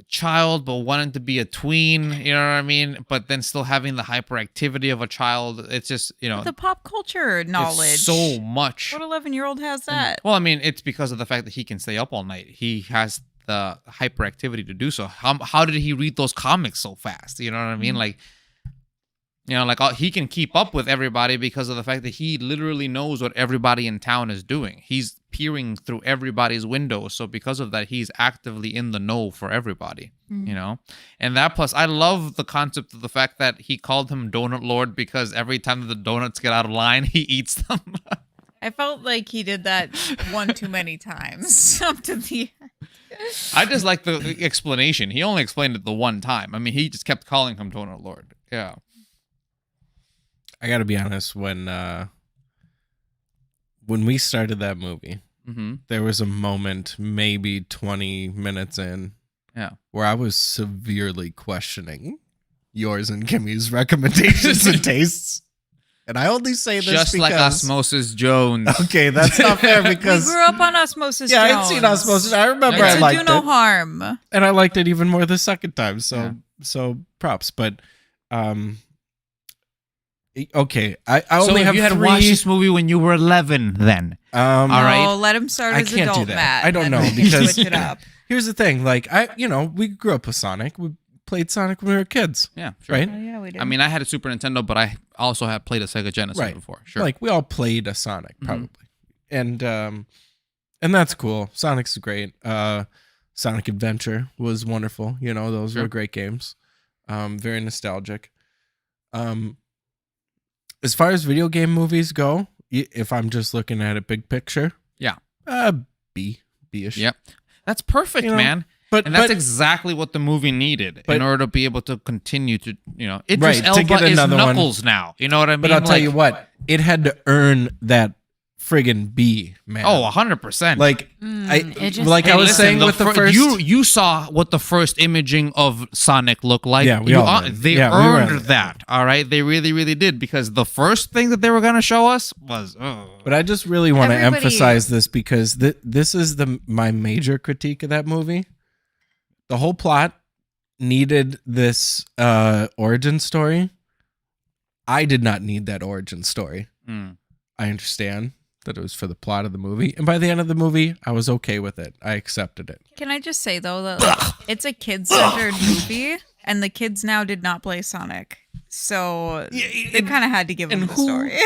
child but wanting to be a tween, you know what I mean? But then still having the hyperactivity of a child. It's just, the pop culture knowledge. it's so much. What 11-year-old has that? Well, I mean, it's because of the fact that he can stay up all night. He has the hyperactivity to do so. How did he read those comics so fast? You know what I mean? Like, he can keep up with everybody because of the fact that he literally knows what everybody in town is doing. He's peering through everybody's windows. So because of that, he's actively in the know for everybody, you know? And that plus, I love the concept of the fact that he called him Donut Lord because every time the donuts get out of line, he eats them. I felt like he did that one too many times up to the end. I just like the explanation. He only explained it the one time. I mean, he just kept calling him Donut Lord. Yeah. I gotta be honest, when we started that movie, there was a moment, maybe 20 minutes in, where I was severely questioning yours and Kimmy's recommendations and tastes. And I only say this just because... like Osmosis Jones. Okay, that's not fair because... We grew up on Osmosis yeah, Jones. I'd seen Osmosis. I remember Yeah. I To liked do no it. harm. And I liked it even more the second time. So props. But okay, I only have you had three... watched this movie when you were 11 then. All right. No, let him start I as can't do adult that. Matt. I don't and know then because switch it up. here's the thing. Like we grew up with Sonic. We played Sonic when we were kids, Yeah, sure. right? Oh, yeah, we did. I mean, I had a Super Nintendo, but I also had played a Sega Genesis Right. before. Sure. Like we all played a Sonic probably, and that's cool. Sonic's great. Sonic Adventure was wonderful. You know, those were great games. Very nostalgic. As far as video game movies go, if I'm just looking at it big picture, B-ish. Yep. That's perfect, You know, man. But And that's exactly what the movie needed in order to be able to continue to, Idris Right, to Elba get is another one. Knuckles now. You know what I mean? But I'll tell you what, it had to earn that friggin' B, man. Oh, 100%. Like it just- I was saying with the first, you saw what the first imaging of Sonic looked like. Yeah, we all did. They Yeah, we were earned at that. All right, they really, really did because the first thing that they were gonna show us was. But I just really want to Everybody- emphasize this because this is my major critique of that movie. The whole plot needed this origin story. I did not need that origin story. I understand that it was for the plot of the movie. And by the end of the movie, I was okay with it. I accepted it. Can I just say, though, that it's a kid-centered movie, and the kids now did not play Sonic. So they kind of had to give him the story.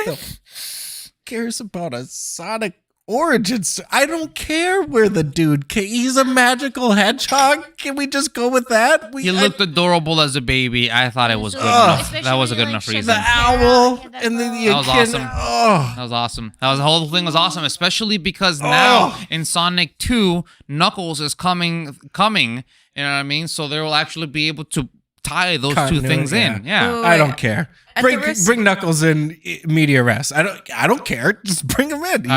Cares about a Sonic origin story? I don't care where the dude came. He's a magical hedgehog. Can we just go with that? You looked adorable as a baby. I thought it was good enough. That was a good enough reason. the owl and then the That was awesome. Oh. That was awesome. The whole thing was awesome, especially because now in Sonic 2, Knuckles is coming. You know what I mean? So they will actually be able to tie those two things in. Yeah. I don't care. At Bring the risk- bring Knuckles in media res. I don't care. Just bring him in.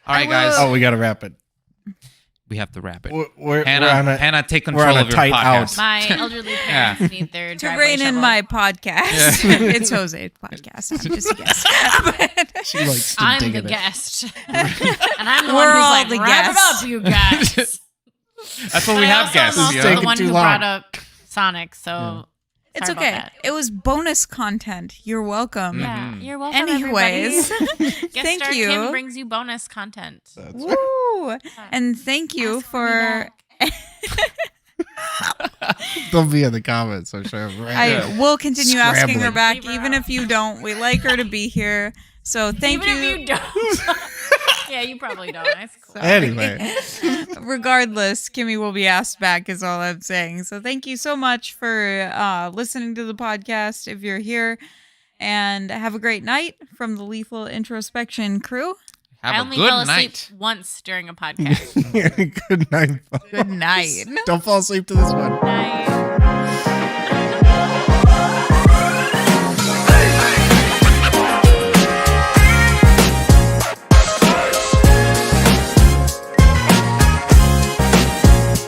All right, guys. Oh, we gotta wrap it. We have to wrap it. We're Hannah, on a, Hannah, take we're control on a of your tight podcast. out. My elderly parents need their To driveway rein in shoveled. my podcast. It's Jose's podcast. I'm just a guest. But She likes to I'm dig the in it. guest, and I'm the We're one who's all like, the wrap guests." it up, you guys. That's what we But I have also guests. am also You Taking the know? one too who long. brought up Sonic, so it's sorry about okay. that. It was bonus content. You're welcome. Yeah, you're welcome. Anyways, everybody. Guest thank star you. Kim brings you bonus content. Woo! And thank you Ask me for. They'll be in the comments, I'm sure. I will continue asking her Scrambling. back, Leave her even out. if you don't. We like her to be here. So thank Even you. if you don't. Yeah, you probably don't. That's cool. Anyway, Regardless, Kimmy will be asked back, is all I'm saying. So thank you so much for listening to the podcast if you're here. And have a great night from the Lethal Introspection crew. I Have a only fell good asleep night. once during a podcast. good night. Good night. Don't fall asleep to this one. Night.